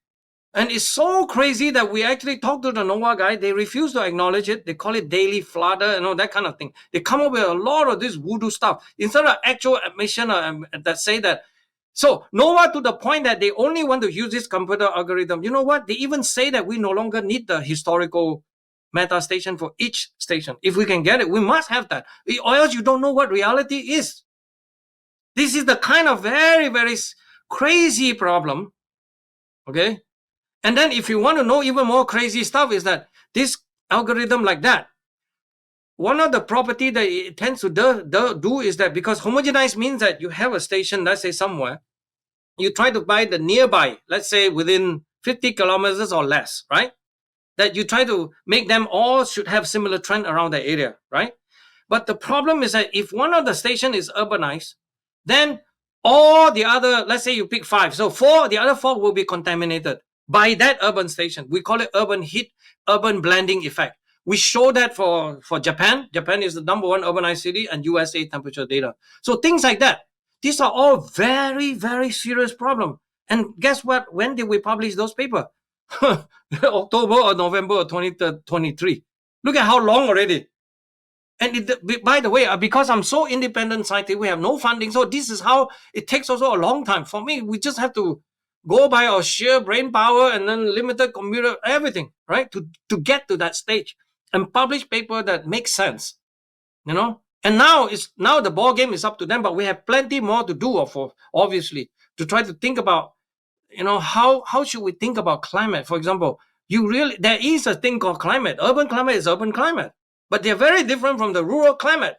Speaker 3: And it's so crazy that we actually talked to the NOAA guy. They refuse to acknowledge it. They call it daily flutter and all that kind of thing. They come up with a lot of this voodoo stuff instead of actual admission that say that. So NOAA, to the point that they only want to use this computer algorithm. You know what? They even say that we no longer need the historical meta station for each station. If we can get it, we must have that. Or else you don't know what reality is. This is the kind of very, very crazy problem. Okay? And then if you want to know even more crazy stuff, is that this algorithm like that, one of the property that it tends to do is that, because homogenized means that you have a station, let's say somewhere, you try to buy the nearby, let's say within 50 kilometers or less, right? That you try to make them all should have similar trend around the area, right? But the problem is that if one of the station is urbanized, then all the other, let's say you pick 5, so the other 4 will be contaminated by that urban station. We call it urban heat, urban blending effect. We show that for Japan. Japan is the #1 urbanized city, and USA temperature data. So things like that. These are all very, very serious problem. And guess what? When did we publish those papers? October or November of 2023. Look at how long already. And by the way, because I'm so independent scientist, we have no funding. So this is how it takes also a long time. For me, we just have to go by our sheer brain power and then limited computer, everything, right? To get to that stage and publish paper that makes sense, And now the ball game is up to them, but we have plenty more to do, obviously, to try to think about, how should we think about climate? For example, there is a thing called climate. Urban climate is urban climate. But they're very different from the rural climate.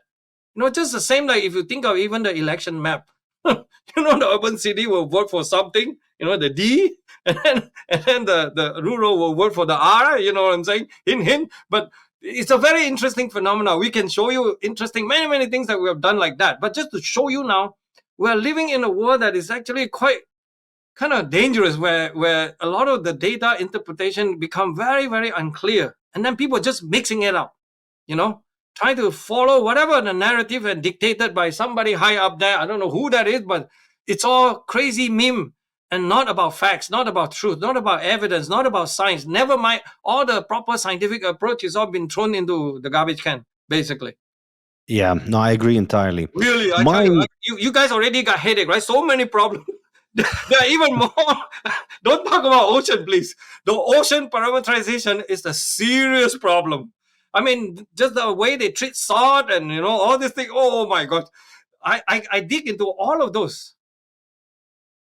Speaker 3: Just the same, like if you think of even the election map, the urban city will vote for something, the D, and then the rural will vote for the R, you know what I'm saying? Hint. But it's a very interesting phenomenon. We can show you many, many things that we have done like that. But just to show you now, we're living in a world that is actually quite kind of dangerous, where a lot of the data interpretation become very, very unclear. And then people just mixing it up. Trying to follow whatever the narrative and dictated by somebody high up there. I don't know who that is, but it's all crazy meme and not about facts, not about truth, not about evidence, not about science. Never mind, all the proper scientific approach is all been thrown into the garbage can, basically.
Speaker 4: Yeah, no, I agree entirely.
Speaker 3: Really, I tell you guys already got headache, right? So many problems. There are even more. Don't talk about ocean, please. The ocean parameterization is a serious problem. I mean, just the way they treat salt and, all these things. Oh, my God. I dig into all of those.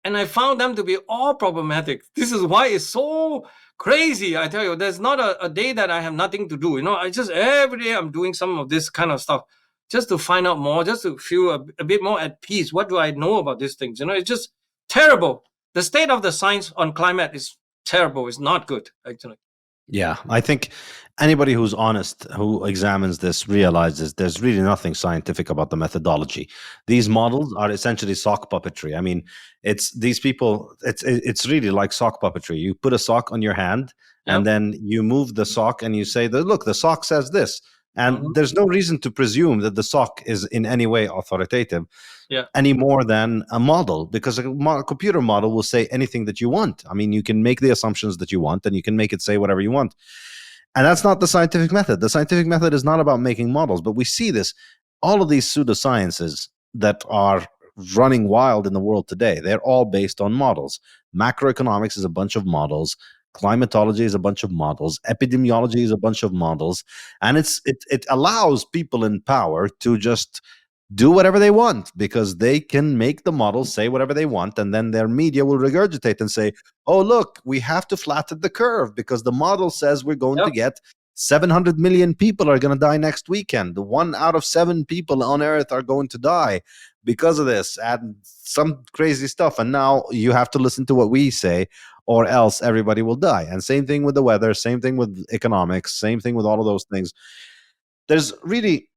Speaker 3: And I found them to be all problematic. This is why it's so crazy. I tell you, there's not a day that I have nothing to do. I just every day I'm doing some of this kind of stuff just to find out more, just to feel a bit more at peace. What do I know about these things? It's just terrible. The state of the science on climate is terrible. It's not good, actually.
Speaker 4: Yeah, I think anybody who's honest, who examines this, realizes there's really nothing scientific about the methodology. These models are essentially sock puppetry. I mean, it's these people. It's really like sock puppetry. You put a sock on your hand, and
Speaker 3: Yep.
Speaker 4: then you move the sock, and you say, that, "Look, the sock says this," and
Speaker 3: Mhm.
Speaker 4: there's no reason to presume that the sock is in any way authoritative
Speaker 3: Yeah.
Speaker 4: any more than a model, because a computer model will say anything that you want. I mean, you can make the assumptions that you want, and you can make it say whatever you want. And that's not the scientific method. The scientific method is not about making models, but we see this. All of these pseudosciences that are running wild in the world today, they're all based on models. Macroeconomics is a bunch of models. Climatology is a bunch of models. Epidemiology is a bunch of models. And it allows people in power to just do whatever they want, because they can make the models say whatever they want, and then their media will regurgitate and say, "Oh, look, we have to flatten the curve because the model says we're going to
Speaker 3: Yep.
Speaker 4: get 700 million people are going to die next weekend. 1 out of 7 people on earth are going to die because of this," and some crazy stuff. And now you have to listen to what we say, or else everybody will die. And same thing with the weather, same thing with economics, same thing with all of those things. There's really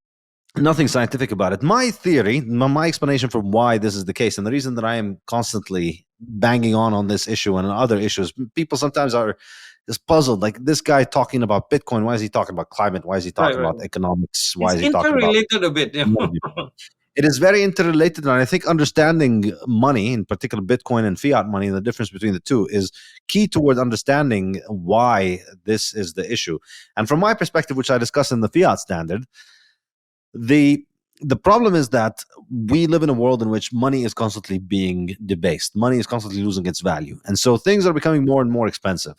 Speaker 4: nothing scientific about it. My theory, my explanation for why this is the case, and the reason that I am constantly banging on this issue and other issues, people sometimes are just puzzled. Like, this guy talking about Bitcoin, why is he talking about climate? Why is he
Speaker 3: Right.
Speaker 4: talking
Speaker 3: Right.
Speaker 4: about economics? Why
Speaker 3: It's
Speaker 4: is he talking about
Speaker 3: interrelated a bit. Yeah.
Speaker 4: technology? It is very interrelated, and I think understanding money, in particular Bitcoin and fiat money, and the difference between the two, is key towards understanding why this is the issue. And from my perspective, which I discuss in the Fiat Standard, the the problem is that we live in a world in which money is constantly being debased. Money is constantly losing its value, and so things are becoming more and more expensive.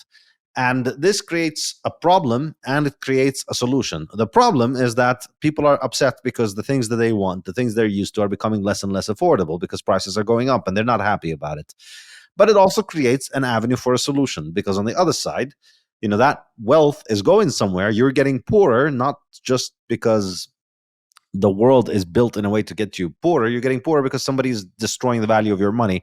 Speaker 4: And this creates a problem, and it creates a solution. The problem is that people are upset because the things that they want, the things they're used to, are becoming less and less affordable because prices are going up, and they're not happy about it. But it also creates an avenue for a solution, because on the other side, that wealth is going somewhere. You're getting poorer, not just because the world is built in a way to get you poorer. You're getting poorer because somebody's destroying the value of your money,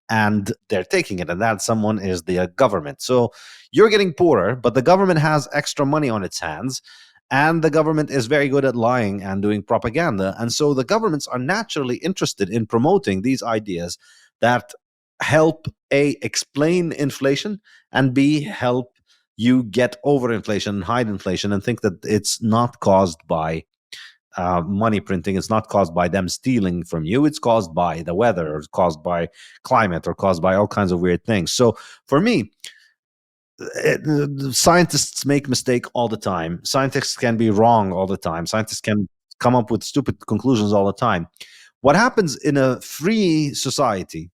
Speaker 4: and they're taking it, and that someone is the government. So you're getting poorer, but the government has extra money on its hands, and the government is very good at lying and doing propaganda. And so the governments are naturally interested in promoting these ideas that help A, explain inflation, and B, help you get over inflation and hide inflation and think that it's not caused by money printing. It's not caused by them stealing from you. It's caused by the weather, or it's caused by climate, or caused by all kinds of weird things. So for me, scientists make mistake all the time. Scientists can be wrong all the time. Scientists can come up with stupid conclusions all the time. What happens in a free society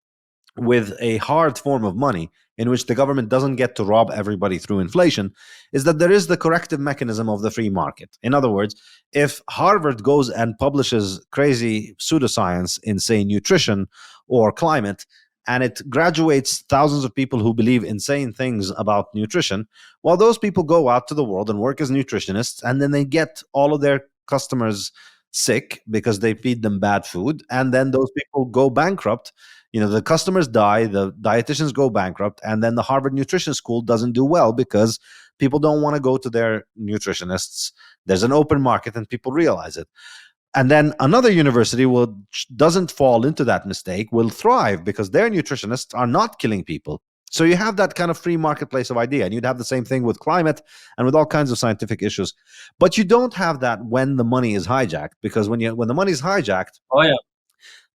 Speaker 4: with a hard form of money, in which the government doesn't get to rob everybody through inflation, is that there is the corrective mechanism of the free market. In other words, if Harvard goes and publishes crazy pseudoscience in, say, nutrition or climate, and it graduates thousands of people who believe insane things about nutrition, well, those people go out to the world and work as nutritionists, and then they get all of their customers sick because they feed them bad food, and then those people go bankrupt. The customers die, the dietitians go bankrupt, and then the Harvard Nutrition School doesn't do well because people don't want to go to their nutritionists. There's an open market, and people realize it. And then another university doesn't fall into that mistake, will thrive because their nutritionists are not killing people. So you have that kind of free marketplace of idea, and you'd have the same thing with climate and with all kinds of scientific issues. But you don't have that when the money is hijacked, because when the money is hijacked,
Speaker 3: Oh yeah.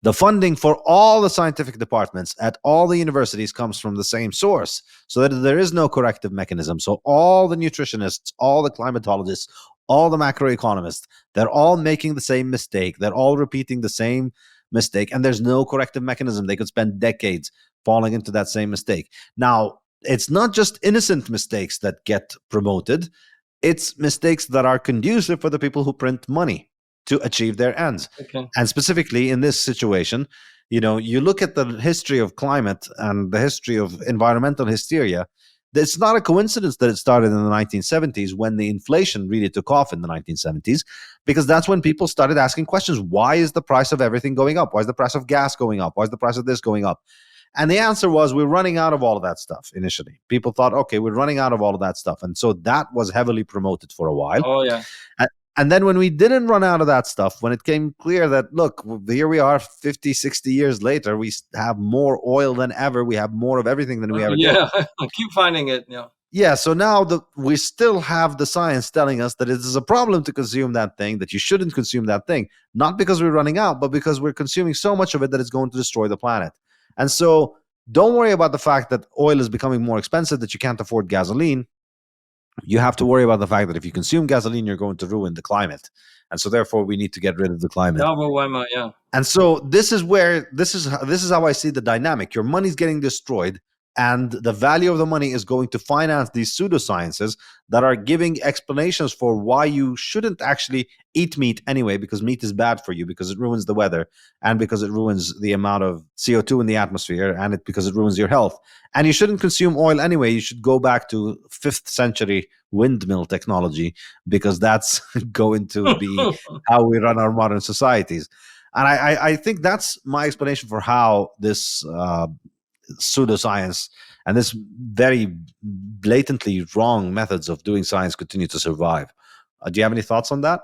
Speaker 4: the funding for all the scientific departments at all the universities comes from the same source, so that there is no corrective mechanism. So all the nutritionists, all the climatologists, all the macroeconomists, they're all making the same mistake. They're all repeating the same mistake, and there's no corrective mechanism. They could spend decades falling into that same mistake. Now, it's not just innocent mistakes that get promoted. It's mistakes that are conducive for the people who print money to achieve their ends.
Speaker 3: Okay.
Speaker 4: And specifically in this situation, you look at the history of climate and the history of environmental hysteria. It's not a coincidence that it started in the 1970s when the inflation really took off in the 1970s, because that's when people started asking questions. Why is the price of everything going up? Why is the price of gas going up? Why is the price of this going up? And the answer was, we're running out of all of that stuff initially. People thought, okay, we're running out of all of that stuff. And so that was heavily promoted for a while.
Speaker 3: Oh, yeah.
Speaker 4: And then when we didn't run out of that stuff, when it came clear that, look, here we are 50, 60 years later, we have more oil than ever. We have more of everything than we ever did.
Speaker 3: Yeah, I keep finding it. Yeah.
Speaker 4: Yeah, so now we still have the science telling us that it is a problem to consume that thing, that you shouldn't consume that thing, not because we're running out, but because we're consuming so much of it that it's going to destroy the planet. And so don't worry about the fact that oil is becoming more expensive, that you can't afford gasoline. You have to worry about the fact that if you consume gasoline, you're going to ruin the climate. And so therefore we need to get rid of the climate.
Speaker 3: Double whammy, yeah.
Speaker 4: And so this is how I see the dynamic. Your money's getting destroyed, and the value of the money is going to finance these pseudosciences that are giving explanations for why you shouldn't actually eat meat anyway, because meat is bad for you, because it ruins the weather, and because it ruins the amount of CO2 in the atmosphere, and because it ruins your health. And you shouldn't consume oil anyway. You should go back to 5th century windmill technology, because that's going to be how we run our modern societies. And I think that's my explanation for how this pseudoscience and this very blatantly wrong methods of doing science continue to survive. Do you have any thoughts on that?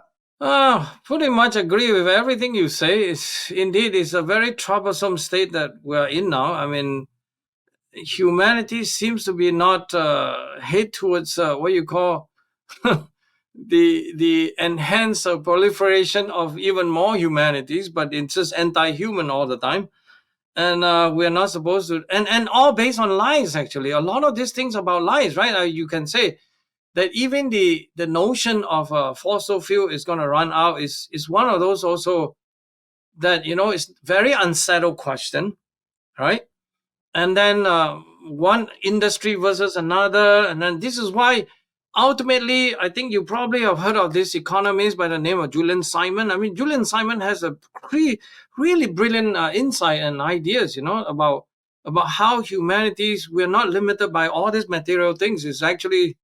Speaker 3: Pretty much agree with everything you say. It's a very troublesome state that we're in now. I mean, humanity seems to be not head towards what you call the enhanced proliferation of even more humanities, but it's just anti-human all the time. And we're not supposed to, and all based on lies. Actually, a lot of these things about lies, right? You can say that even the notion of fossil fuel is going to run out is one of those also that, it's very unsettled question, right? And then one industry versus another, and then this is why ultimately, I think you probably have heard of this economist by the name of Julian Simon. I mean, Julian Simon has a really brilliant insight and ideas, about how humanities, we're not limited by all these material things. It's actually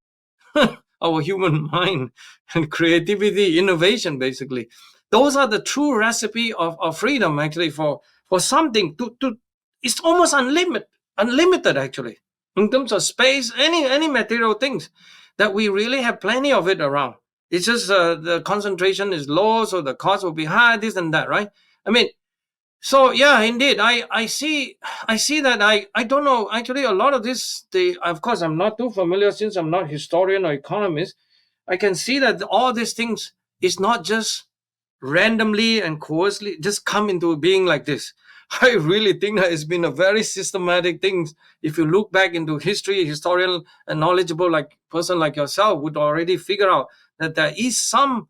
Speaker 3: our human mind and creativity, innovation, basically. Those are the true recipe of freedom, actually, for something to it's almost unlimited, actually, in terms of space, any material things, that we really have plenty of it around. It's just the concentration is low, so the cost will be high, this and that, right? I mean, so yeah, indeed, I see that I don't know, actually, a lot of this, of course, I'm not too familiar since I'm not historian or economist. I can see that all these things is not just randomly and coarsely just come into being like this. I really think that it's been a very systematic thing. If you look back into history, historian and knowledgeable like person like yourself would already figure out that there is some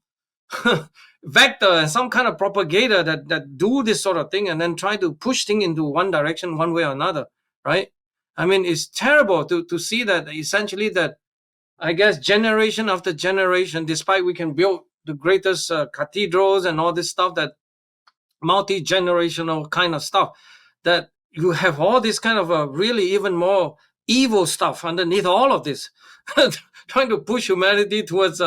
Speaker 3: vector and some kind of propagator that do this sort of thing and then try to push things into one direction, one way or another, right? I mean, it's terrible to see that essentially that, I guess, generation after generation, despite we can build the greatest cathedrals and all this stuff, that multi-generational kind of stuff, that you have all this kind of a really even more evil stuff underneath all of this, trying to push humanity towards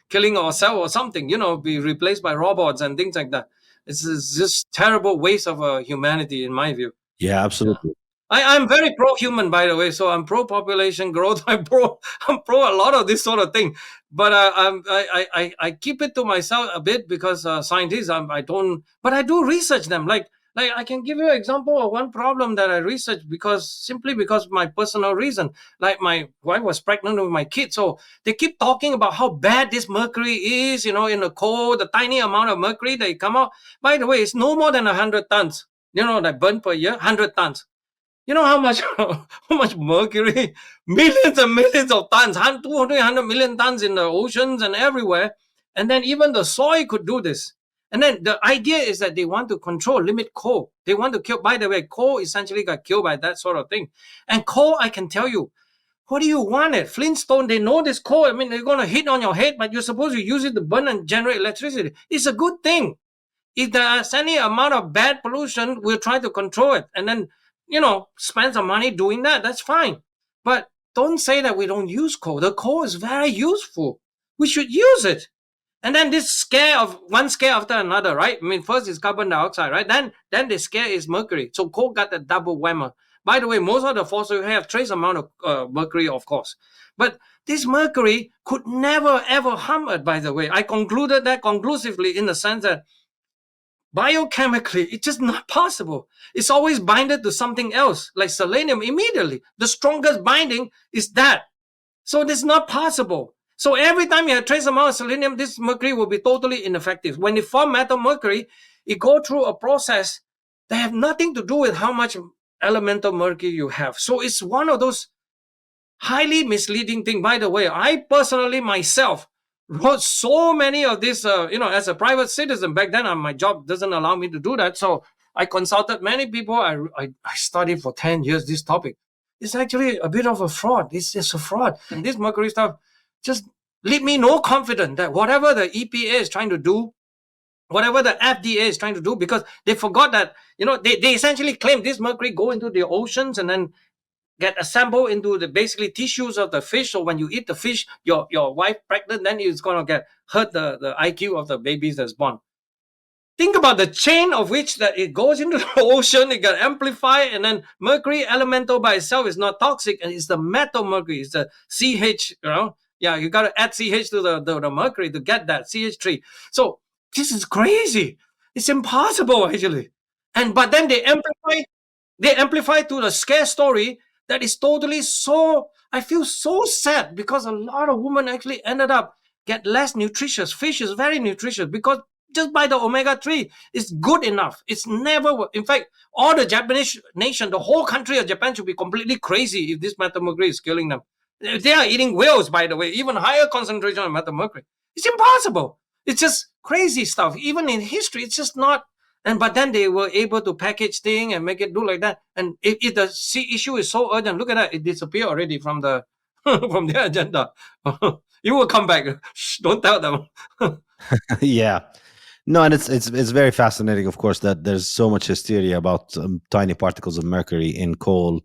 Speaker 3: killing ourselves or something, be replaced by robots and things like that. It's just terrible waste of humanity, in my view.
Speaker 4: Yeah, absolutely.
Speaker 3: I'm very pro-human, by the way, so I'm pro-population growth. I'm pro a lot of this sort of thing, but I keep it to myself a bit, because scientists, I don't, but I do research them. Like I can give you an example of one problem that I researched simply because of my personal reason. Like my wife was pregnant with my kid, so they keep talking about how bad this mercury is, in the coal, the tiny amount of mercury they come out. By the way, it's no more than 100 tons, that burn per year, 100 tons. You know how much mercury? Millions and millions of tons, 200 million tons in the oceans and everywhere. And then even the soil could do this. And then the idea is that they want to limit coal. They want to kill. By the way, coal essentially got killed by that sort of thing. And coal, I can tell you, what do you want it? Flintstone, they know this coal. I mean, they're going to hit on your head, but you're supposed to use it to burn and generate electricity. It's a good thing. If there's any amount of bad pollution, we'll try to control it. And then, spend some money doing that. That's fine. But don't say that we don't use coal. The coal is very useful. We should use it. And then this scare of one scare after another, right? I mean, first is carbon dioxide, right? Then the scare is mercury. So coal got the double whammer. By the way, most of the fossil have trace amount of mercury, of course. But this mercury could never, ever harm it, by the way. I concluded that conclusively in the sense that biochemically, it's just not possible. It's always binded to something else, like selenium immediately. The strongest binding is that. So this is not possible. So every time you have trace amount of selenium, this mercury will be totally ineffective. When it form metal mercury, it go through a process that have nothing to do with how much elemental mercury you have. So it's one of those highly misleading things. By the way, I personally myself wrote so many of this, as a private citizen. Back then, my job doesn't allow me to do that. So I consulted many people. I studied for 10 years this topic. It's actually a bit of a fraud. It's just a fraud. And this mercury stuff just leave me no confidence that whatever the EPA is trying to do, whatever the FDA is trying to do, because they forgot that, they essentially claim this mercury go into the oceans and then get assembled into the basically tissues of the fish. So when you eat the fish, your wife pregnant, then it's going to get hurt the IQ of the babies that's born. Think about the chain of which that it goes into the ocean, it got amplified, and then mercury elemental by itself is not toxic, and it's the metal mercury, it's the CH, you got to add CH to the mercury to get that CH3. So this is crazy. It's impossible actually. But then they amplify to the scare story that is totally so, I feel so sad because a lot of women actually ended up get less nutritious. Fish is very nutritious because just by the omega-3, it's good enough. It's never, in fact, all the Japanese nation, the whole country of Japan should be completely crazy if this metal mercury is killing them. They are eating whales, by the way, even higher concentration of metal mercury. It's impossible. It's just crazy stuff. Even in history, it's just not. But then they were able to package thing and make it look like that. And if the issue is so urgent, look at that, it disappeared already from the from the agenda. You will come back. Shh, don't tell them.
Speaker 4: Yeah. No, and it's very fascinating, of course, that there's so much hysteria about tiny particles of mercury in coal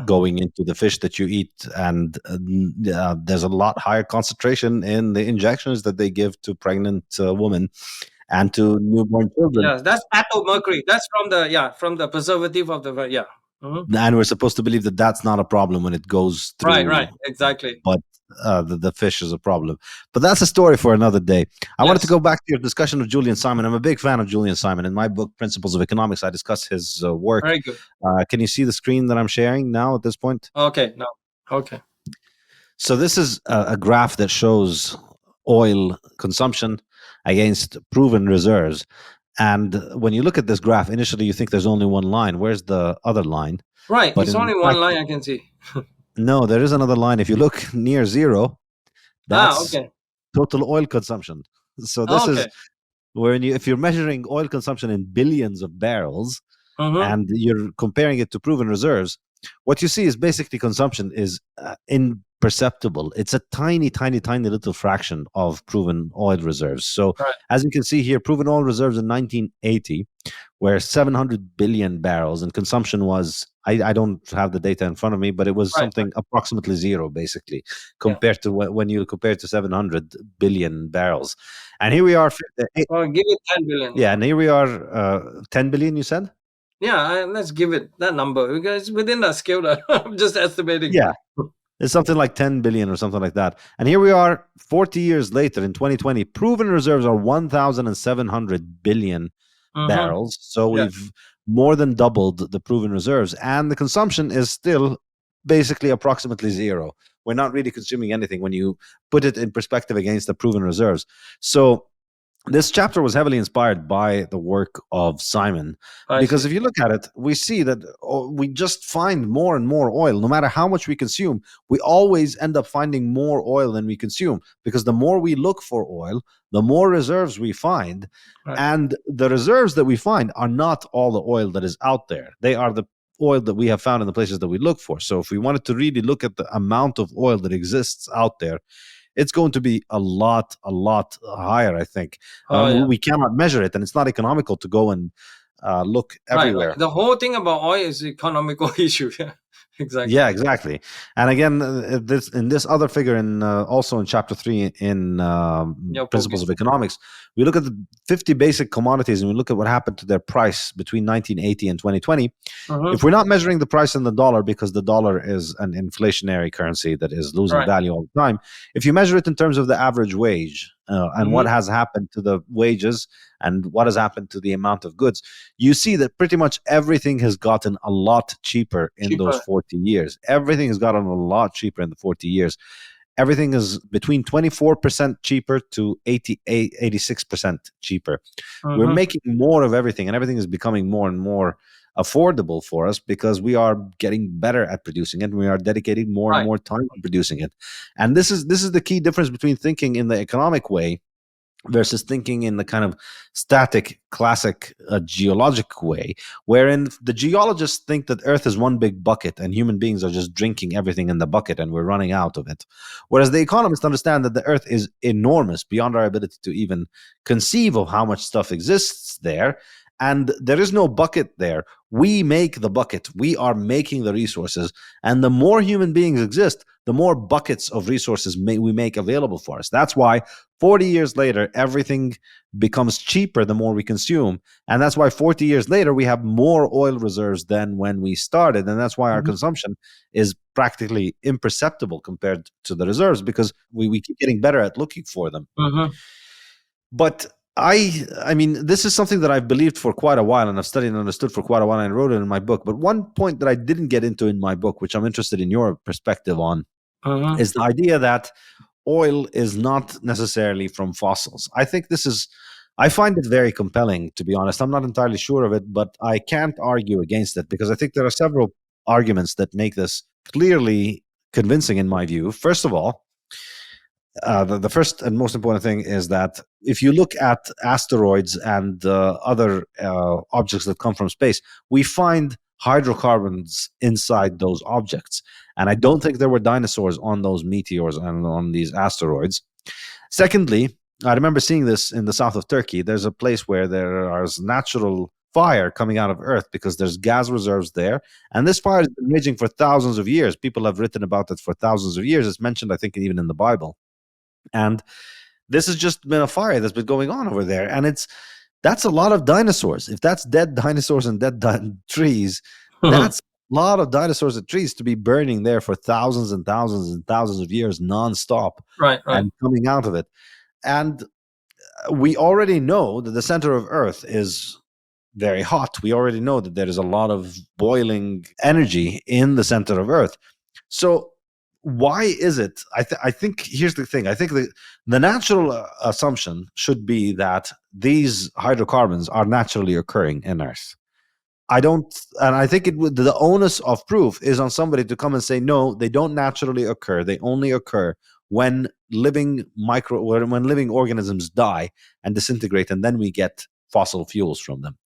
Speaker 4: going into the fish that you eat, and there's a lot higher concentration in the injections that they give to pregnant women and to newborn children.
Speaker 3: Yeah, that's atto mercury. That's from the preservative of the
Speaker 4: Mm-hmm. And we're supposed to believe that that's not a problem when it goes through.
Speaker 3: Right, exactly.
Speaker 4: But the fish is a problem. But that's a story for another day. I wanted to go back to your discussion of Julian Simon. I'm a big fan of Julian Simon. In my book, Principles of Economics, I discuss his work.
Speaker 3: Very good.
Speaker 4: Can you see the screen that I'm sharing now at this point?
Speaker 3: Okay, no. Okay.
Speaker 4: So this is a graph that shows oil consumption against proven reserves. And when you look at this graph, initially you think there's only one line. Where's the other line?
Speaker 3: Right, it's only one line I can see.
Speaker 4: No, there is another line. If you look near zero, that's total oil consumption. So this is when if you're measuring oil consumption in billions of barrels and you're comparing it to proven reserves, what you see is basically consumption is imperceptible. It's a tiny, tiny, tiny little fraction of proven oil reserves. So as you can see here, proven oil reserves in 1980 were 700 billion barrels, and consumption was, I don't have the data in front of me, but it was something approximately zero, basically, compared to when you compare it to 700 billion barrels. And here we are.
Speaker 3: Well, give it 10 billion.
Speaker 4: Yeah, and here we are, 10 billion, you said?
Speaker 3: Yeah, let's give it that number because it's within that scale that I'm just estimating.
Speaker 4: Yeah, it's something like 10 billion or something like that. And here we are 40 years later in 2020. Proven reserves are 1,700 billion barrels. So we've more than doubled the proven reserves. And the consumption is still basically approximately zero. We're not really consuming anything when you put it in perspective against the proven reserves. So this chapter was heavily inspired by the work of Simon, because if you look at it, we see that we just find more and more oil. No matter how much we consume, we always end up finding more oil than we consume, because the more we look for oil, the more reserves we find. And the reserves that we find are not all the oil that is out there. They are the oil that we have found in the places that we look for. So if we wanted to really look at the amount of oil that exists out there, it's going to be a lot higher, I think. We cannot measure it, and it's not economical to go and look everywhere.
Speaker 3: The whole thing about oil is an economical issue. Exactly.
Speaker 4: Yeah, exactly. And again, in this other figure, in also in chapter 3 in Principles of Economics, we look at the 50 basic commodities and we look at what happened to their price between 1980 and 2020. If we're not measuring the price in the dollar, because the dollar is an inflationary currency that is losing value all the time, if you measure it in terms of the average wage and what has happened to the wages and what has happened to the amount of goods, you see that pretty much everything has gotten a lot cheaper in those 40 years. Everything has gotten a lot cheaper in the 40 years. Everything is between 24% cheaper to 86% cheaper. We're making more of everything, and everything is becoming more and more affordable for us because we are getting better at producing it, and we are dedicating more and more time to producing it. And this is the key difference between thinking in the economic way versus thinking in the kind of static, classic geologic way, wherein the geologists think that Earth is one big bucket and human beings are just drinking everything in the bucket and we're running out of it. Whereas the economists understand that the Earth is enormous, beyond our ability to even conceive of how much stuff exists there. And there is no bucket there. We make the bucket. We are making the resources. And the more human beings exist, the more buckets of resources we make available for us. That's why 40 years later, everything becomes cheaper the more we consume. And that's why 40 years later, we have more oil reserves than when we started. And that's why our consumption is practically imperceptible compared to the reserves, because we keep getting better at looking for them. But I mean, this is something that I've believed for quite a while, and I've studied and understood for quite a while, and I wrote it in my book. But one point that I didn't get into in my book, which I'm interested in your perspective on, is the idea that oil is not necessarily from fossils. I find it very compelling, to be honest. I'm not entirely sure of it, but I can't argue against it because I think there are several arguments that make this clearly convincing in my view. First of all, the first and most important thing is that if you look at asteroids and other objects that come from space, we find hydrocarbons inside those objects. And I don't think there were dinosaurs on those meteors and on these asteroids. Secondly, I remember seeing this in the south of Turkey. There's a place where there is natural fire coming out of Earth because there's gas reserves there. And this fire has been raging for thousands of years. People have written about it for thousands of years. It's mentioned, I think, even in the Bible. And this has just been a fire that's been going on over there. And that's a lot of dinosaurs. If that's dead dinosaurs and dead trees, that's a lot of dinosaurs and trees to be burning there for thousands and thousands and thousands of years nonstop. And coming out of it. And we already know that the center of Earth is very hot. We already know that there is a lot of boiling energy in the center of Earth. So why is it? I think here's the thing. I think the natural assumption should be that these hydrocarbons are naturally occurring in Earth. And I think the onus of proof is on somebody to come and say, no, they don't naturally occur. They only occur when living organisms die and disintegrate, and then we get fossil fuels from them.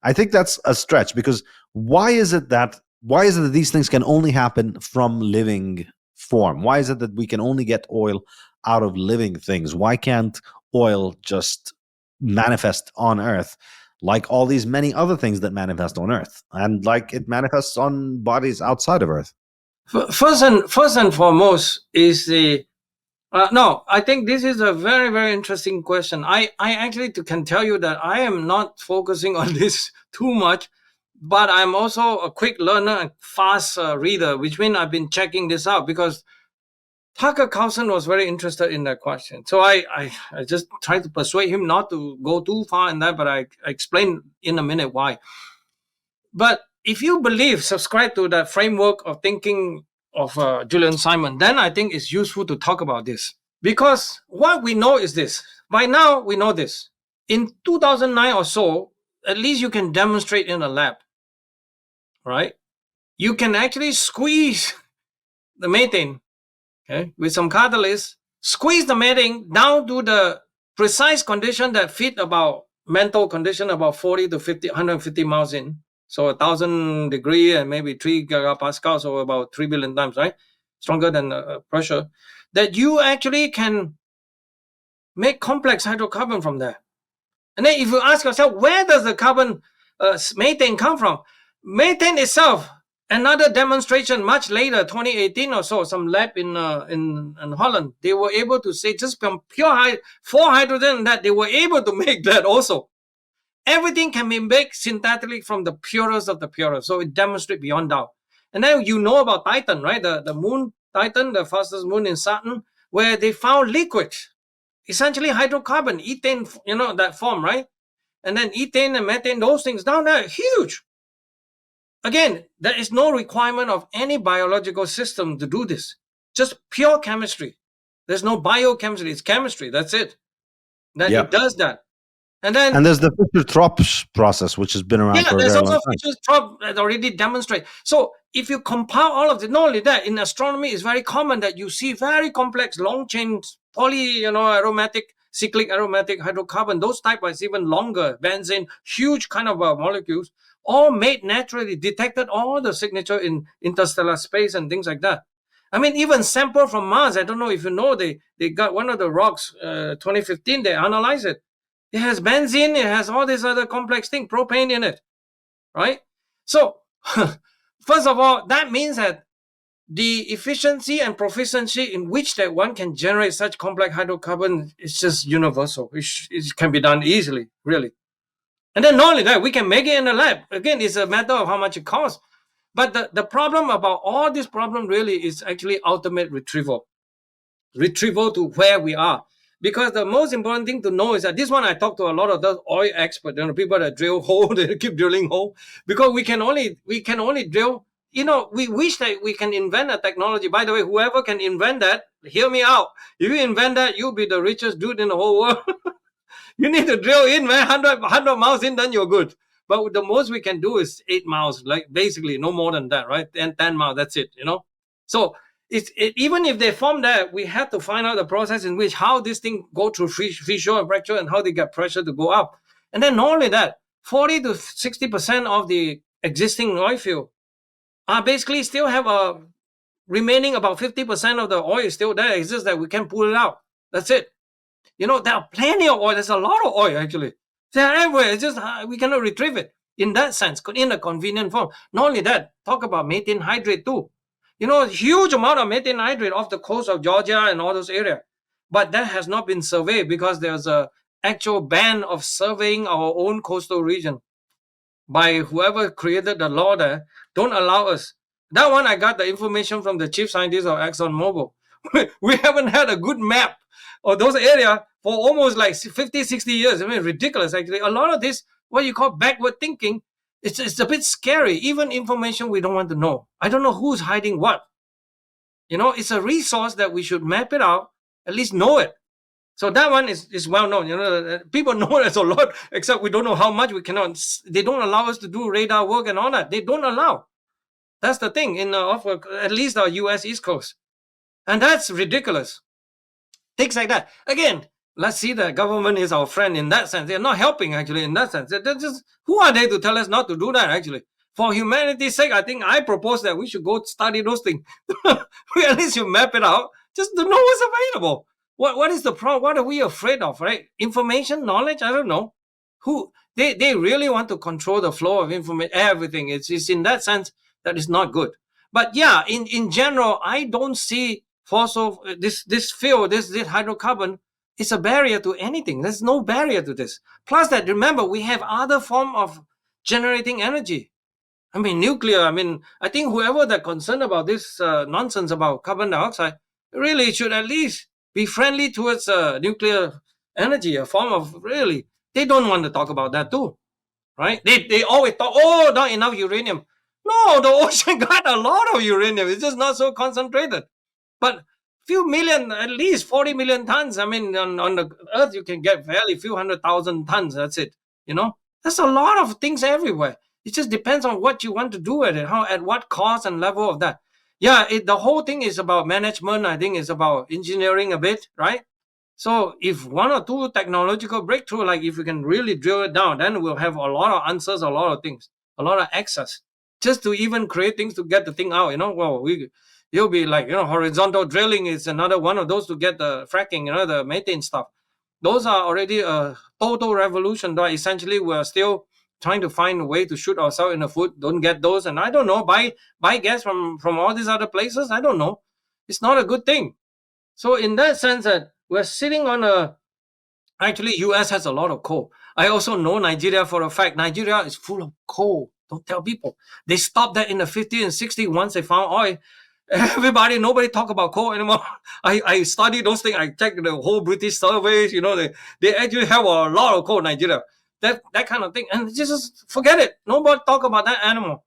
Speaker 4: I think that's a stretch, because why is it that these things can only happen from living form? Why is it that we can only get oil out of living things? Why can't oil just manifest on Earth like all these many other things that manifest on Earth, and like it manifests on bodies outside of Earth?
Speaker 3: First and foremost is the no, I think this is a very, very interesting question. I actually can tell you that I am not focusing on this too much, but I'm also a quick learner and fast reader, which means I've been checking this out because Tucker Carlson was very interested in that question. So I just tried to persuade him not to go too far in that, but I explain in a minute why. But if you subscribe to the framework of thinking of Julian Simon, then I think it's useful to talk about this. Because what we know is this. By now, we know this. In 2009 or so, at least you can demonstrate in a lab, right? You can actually squeeze the methane, okay, with some catalyst, squeeze the methane down to the precise condition that fit about mental condition about 40 to 50, 150 miles in. So 1,000 degrees and maybe 3 gigapascals, so about 3 billion times, right? Stronger than pressure. That you actually can make complex hydrocarbon from there. And then if you ask yourself, where does the carbon methane come from? Methane itself Another demonstration much later, 2018 or so, some lab in Holland, they were able to say just from pure for hydrogen that they were able to make that also. Everything can be made synthetically from the purest of the purest. So it demonstrates beyond doubt. And then you know about Titan, right? The moon, Titan, the fastest moon in Saturn, where they found liquid, essentially hydrocarbon, ethane, that form, right? And then ethane and methane, those things down there, huge. Again, there is no requirement of any biological system to do this. Just pure chemistry. There's no biochemistry. It's chemistry. That's it. That it does that. And
Speaker 4: there's the Fischer-Tropsch process, which has been around for a very long time.
Speaker 3: There's also Fischer-Tropsch that already demonstrate. So if you compile all of it, not only that, in astronomy, it's very common that you see very complex long chain aromatic, cyclic aromatic hydrocarbon. Those type is even longer. Benzene, huge kind of molecules, all made naturally, detected all the signature in interstellar space and things like that. I mean, even sample from Mars. I don't know if you know, they got one of the rocks, 2015. They analyzed it. It has benzene, it has all this other complex thing, propane in it, right? So, first of all, that means that the efficiency and proficiency in which that one can generate such complex hydrocarbon is just universal. It can be done easily, really. And then not only that, we can make it in the lab. Again, it's a matter of how much it costs. But the problem about all this problem really is actually ultimate retrieval. Retrieval to where we are. Because the most important thing to know is that this one, I talk to a lot of those oil experts, people that drill hole, they keep drilling hole, because we can only drill. We wish that we can invent a technology. By the way, whoever can invent that, hear me out. If you invent that, you'll be the richest dude in the whole world. You need to drill in, man, 100 miles in, then you're good. But the most we can do is 8 miles, like basically no more than that, right? 10 miles, that's it, So even if they form that, we have to find out the process in which how this thing go through fissure and fracture and how they get pressure to go up. And then not only that, 40 to 60% of the existing oil field are basically still have a remaining about 50% of the oil is still there. It's just that we can pull it out. That's it. There are plenty of oil. There's a lot of oil actually. They're everywhere. It's just we cannot retrieve it in that sense, in a convenient form. Not only that, talk about methane hydrate too. Huge amount of methane hydrate off the coast of Georgia and all those areas. But that has not been surveyed because there's a actual ban of surveying our own coastal region by whoever created the law there. Don't allow us. That one, I got the information from the chief scientist of ExxonMobil. We haven't had a good map of those areas for almost like 50, 60 years. I mean, ridiculous, actually. A lot of this, what you call backward thinking, it's a bit scary. Even information we don't want to know. I don't know who's hiding what. It's a resource that we should map it out, at least know it. So that one is well known. People know there's a lot, except we don't know how much we cannot. They don't allow us to do radar work and all that. They don't allow. That's the thing in at least our U.S. East Coast. And that's ridiculous. Things like that. Again, let's see the government is our friend in that sense. They're not helping, actually, in that sense. They're just, who are they to tell us not to do that, actually? For humanity's sake, I think I propose that we should go study those things. At least you map it out, just to know what's available. What is the problem? What are we afraid of, right? Information, knowledge? I don't know. They really want to control the flow of information, everything. It's in that sense that is not good. But yeah, in general, I don't see fossil, this field, this hydrocarbon, is a barrier to anything. There's no barrier to this. Plus that, remember, we have other form of generating energy. I mean, nuclear. I mean, I think whoever that's concerned about this nonsense about carbon dioxide really should at least be friendly towards nuclear energy, a form of really. They don't want to talk about that too, right? They always talk, oh, not enough uranium. No, the ocean got a lot of uranium. It's just not so concentrated. But few million, at least 40 million tons. I mean, on the Earth, you can get barely few 100,000 tons. That's it. There's a lot of things everywhere. It just depends on what you want to do at it, at what cost and level of that. Yeah, the whole thing is about management. I think it's about engineering a bit, right? So if one or two technological breakthrough, like if we can really drill it down, then we'll have a lot of answers, a lot of things, a lot of access, just to even create things to get the thing out. Well, you'll be like, horizontal drilling is another one of those to get the fracking, the methane stuff. Those are already a total revolution, but essentially we're still trying to find a way to shoot ourselves in the foot, don't get those, and I don't know, buy gas from all these other places. I don't know. It's not a good thing. So in that sense, that we're sitting on a, actually US has a lot of coal. I also know Nigeria for a fact. Nigeria is full of coal. Don't tell people. They stopped that in the 50s and 60s once they found oil. Nobody talk about coal anymore. I studied those things. I checked the whole British surveys. They actually have a lot of coal in Nigeria. That kind of thing. And just forget it. Nobody talk about that animal.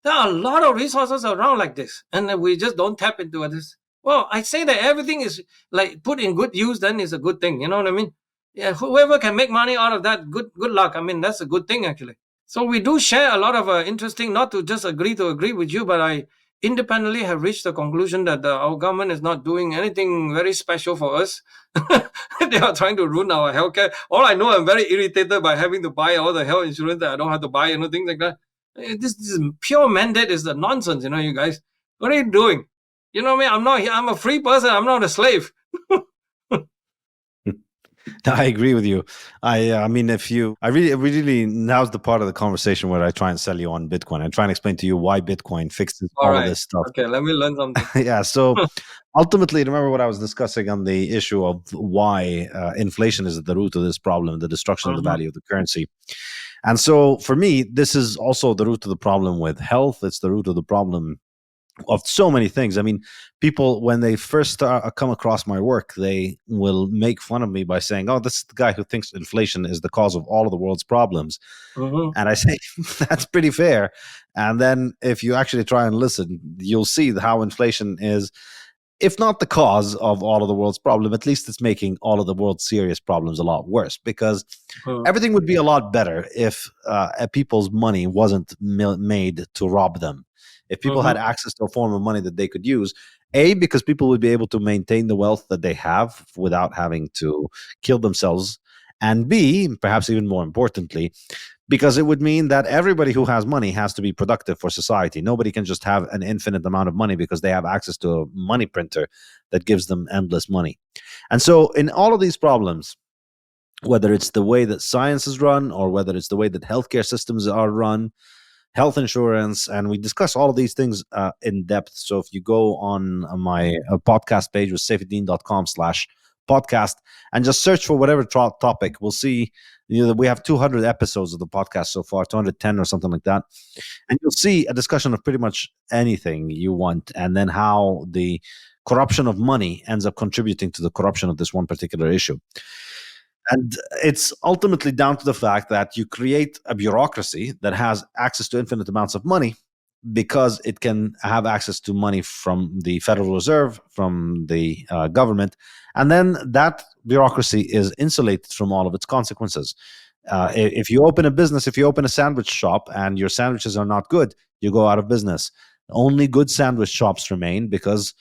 Speaker 3: There are a lot of resources around like this. And we just don't tap into this. Well, I say that everything is like put in good use, then is a good thing. You know what I mean? Yeah, whoever can make money out of that, good luck. I mean, that's a good thing, actually. So we do share a lot of interesting, not to just agree with you, but I independently have reached the conclusion that our government is not doing anything very special for us. They are trying to ruin our healthcare. All I know, I'm very irritated by having to buy all the health insurance that I don't have to buy, things like that. This pure mandate is the nonsense, you guys. What are you doing? You know what I mean? I'm a free person. I'm not a slave.
Speaker 4: I agree with you. I mean, I really, now's the part of the conversation where I try and sell you on Bitcoin. I try and explain to you why Bitcoin fixes all of this stuff.
Speaker 3: Okay, let me learn something.
Speaker 4: Yeah. So ultimately, remember what I was discussing on the issue of why inflation is at the root of this problem, the destruction of the value of the currency. And so for me, this is also the root of the problem with health. It's the root of the problem of so many things. I mean, people, when they first come across my work, they will make fun of me by saying, "Oh, this is the guy who thinks inflation is the cause of all of the world's problems." And I say, that's pretty fair. And then if you actually try and listen, you'll see how inflation is, if not the cause of all of the world's problem, at least it's making all of the world's serious problems a lot worse, because everything would be a lot better if people's money wasn't made to rob them. If people had access to a form of money that they could use, A, because people would be able to maintain the wealth that they have without having to kill themselves, and B, perhaps even more importantly, because it would mean that everybody who has money has to be productive for society. Nobody can just have an infinite amount of money because they have access to a money printer that gives them endless money. And so in all of these problems, whether it's the way that science is run or whether it's the way that healthcare systems are run, health insurance, and we discuss all of these things in depth. So if you go on my podcast page with saifedean.com/podcast and just search for whatever topic, we'll see that we have 200 episodes of the podcast so far, 210 or something like that. And you'll see a discussion of pretty much anything you want, and then how the corruption of money ends up contributing to the corruption of this one particular issue. And it's ultimately down to the fact that you create a bureaucracy that has access to infinite amounts of money because it can have access to money from the Federal Reserve, from the government. And then that bureaucracy is insulated from all of its consequences. If you open a business, if you open a sandwich shop and your sandwiches are not good, you go out of business. Only good sandwich shops remain because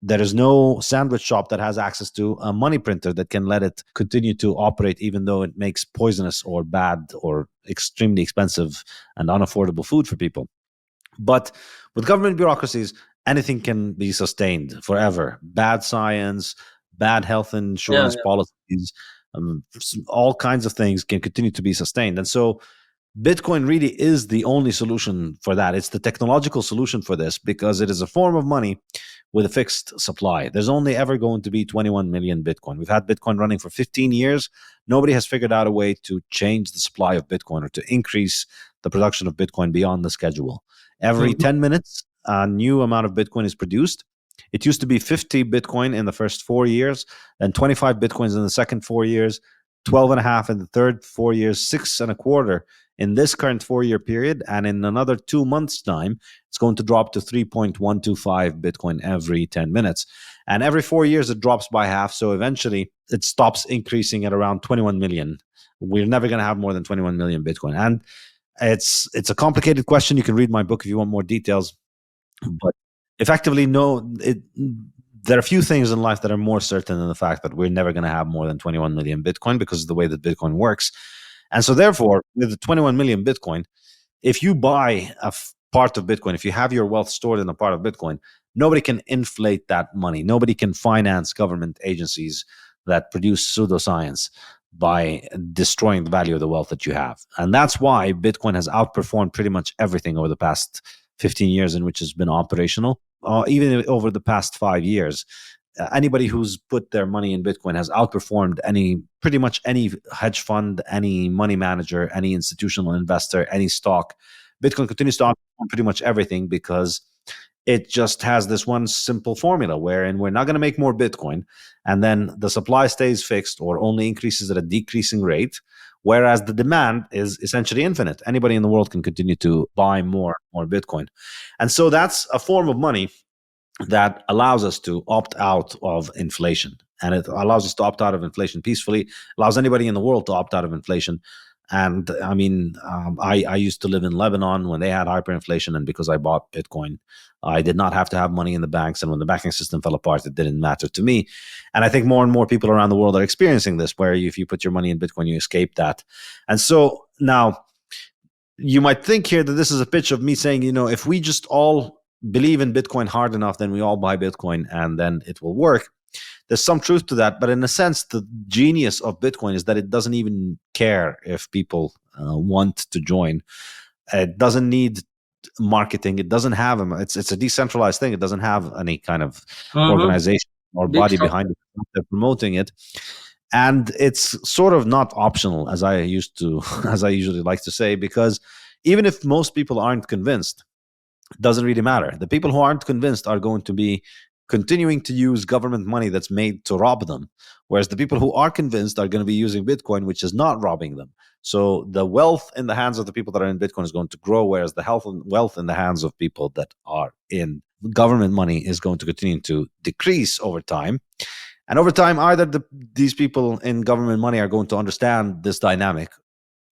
Speaker 4: there is no sandwich shop that has access to a money printer that can let it continue to operate, even though it makes poisonous or bad or extremely expensive and unaffordable food for people. But with government bureaucracies, anything can be sustained forever. Bad science, bad health insurance policies, all kinds of things can continue to be sustained. And so Bitcoin really is the only solution for that. It's the technological solution for this because it is a form of money with a fixed supply. There's only ever going to be 21 million Bitcoin. We've had Bitcoin running for 15 years. Nobody has figured out a way to change the supply of Bitcoin or to increase the production of Bitcoin beyond the schedule. Every 10 minutes, a new amount of Bitcoin is produced. It used to be 50 Bitcoin in the first 4 years, then 25 Bitcoins in the second 4 years, 12 and a half in the third 4 years, 6 and a quarter in this current 4-year period. And in another 2 months' time, it's going to drop to 3.125 Bitcoin every 10 minutes. And every 4 years, it drops by half. So eventually, it stops increasing at around 21 million. We're never going to have more than 21 million Bitcoin. And it's a complicated question. You can read my book if you want more details. But effectively, there are a few things in life that are more certain than the fact that we're never going to have more than 21 million Bitcoin because of the way that Bitcoin works. And so therefore, with the 21 million Bitcoin, if you buy a part of Bitcoin, if you have your wealth stored in a part of Bitcoin, nobody can inflate that money. Nobody can finance government agencies that produce pseudoscience. by destroying the value of the wealth that you have. And that's why Bitcoin has outperformed pretty much everything over the past 15 years in which it's been operational, even over the past 5 years. Anybody who's put their money in Bitcoin has outperformed pretty much any hedge fund, any money manager, any institutional investor, any stock. Bitcoin continues to outperform pretty much everything because it just has this one simple formula wherein we're not going to make more Bitcoin, and then the supply stays fixed or only increases at a decreasing rate, whereas the demand is essentially infinite. Anybody in the world can continue to buy more Bitcoin. And so that's a form of money that allows us to opt out of inflation. And it allows us to opt out of inflation peacefully, allows anybody in the world to opt out of inflation. And I mean, I used to live in Lebanon when they had hyperinflation, and because I bought Bitcoin, I did not have to have money in the banks. And when the banking system fell apart, it didn't matter to me. And I think more and more people around the world are experiencing this, where if you put your money in Bitcoin, you escape that. And so now you might think here that this is a pitch of me saying, if we just all believe in Bitcoin hard enough, then we all buy Bitcoin and then it will work. There's some truth to that, but in a sense, the genius of Bitcoin is that it doesn't even care if people want to join. It doesn't need marketing. It doesn't have them. It's a decentralized thing. It doesn't have any kind of organization or body behind it. They're promoting it, and it's sort of not optional, as I usually like to say, because even if most people aren't convinced, it doesn't really matter. The people who aren't convinced are going to be continuing to use government money that's made to rob them, whereas the people who are convinced are going to be using Bitcoin, which is not robbing them. So the wealth in the hands of the people that are in Bitcoin is going to grow, whereas the wealth in the hands of people that are in government money is going to continue to decrease over time. And over time, either these people in government money are going to understand this dynamic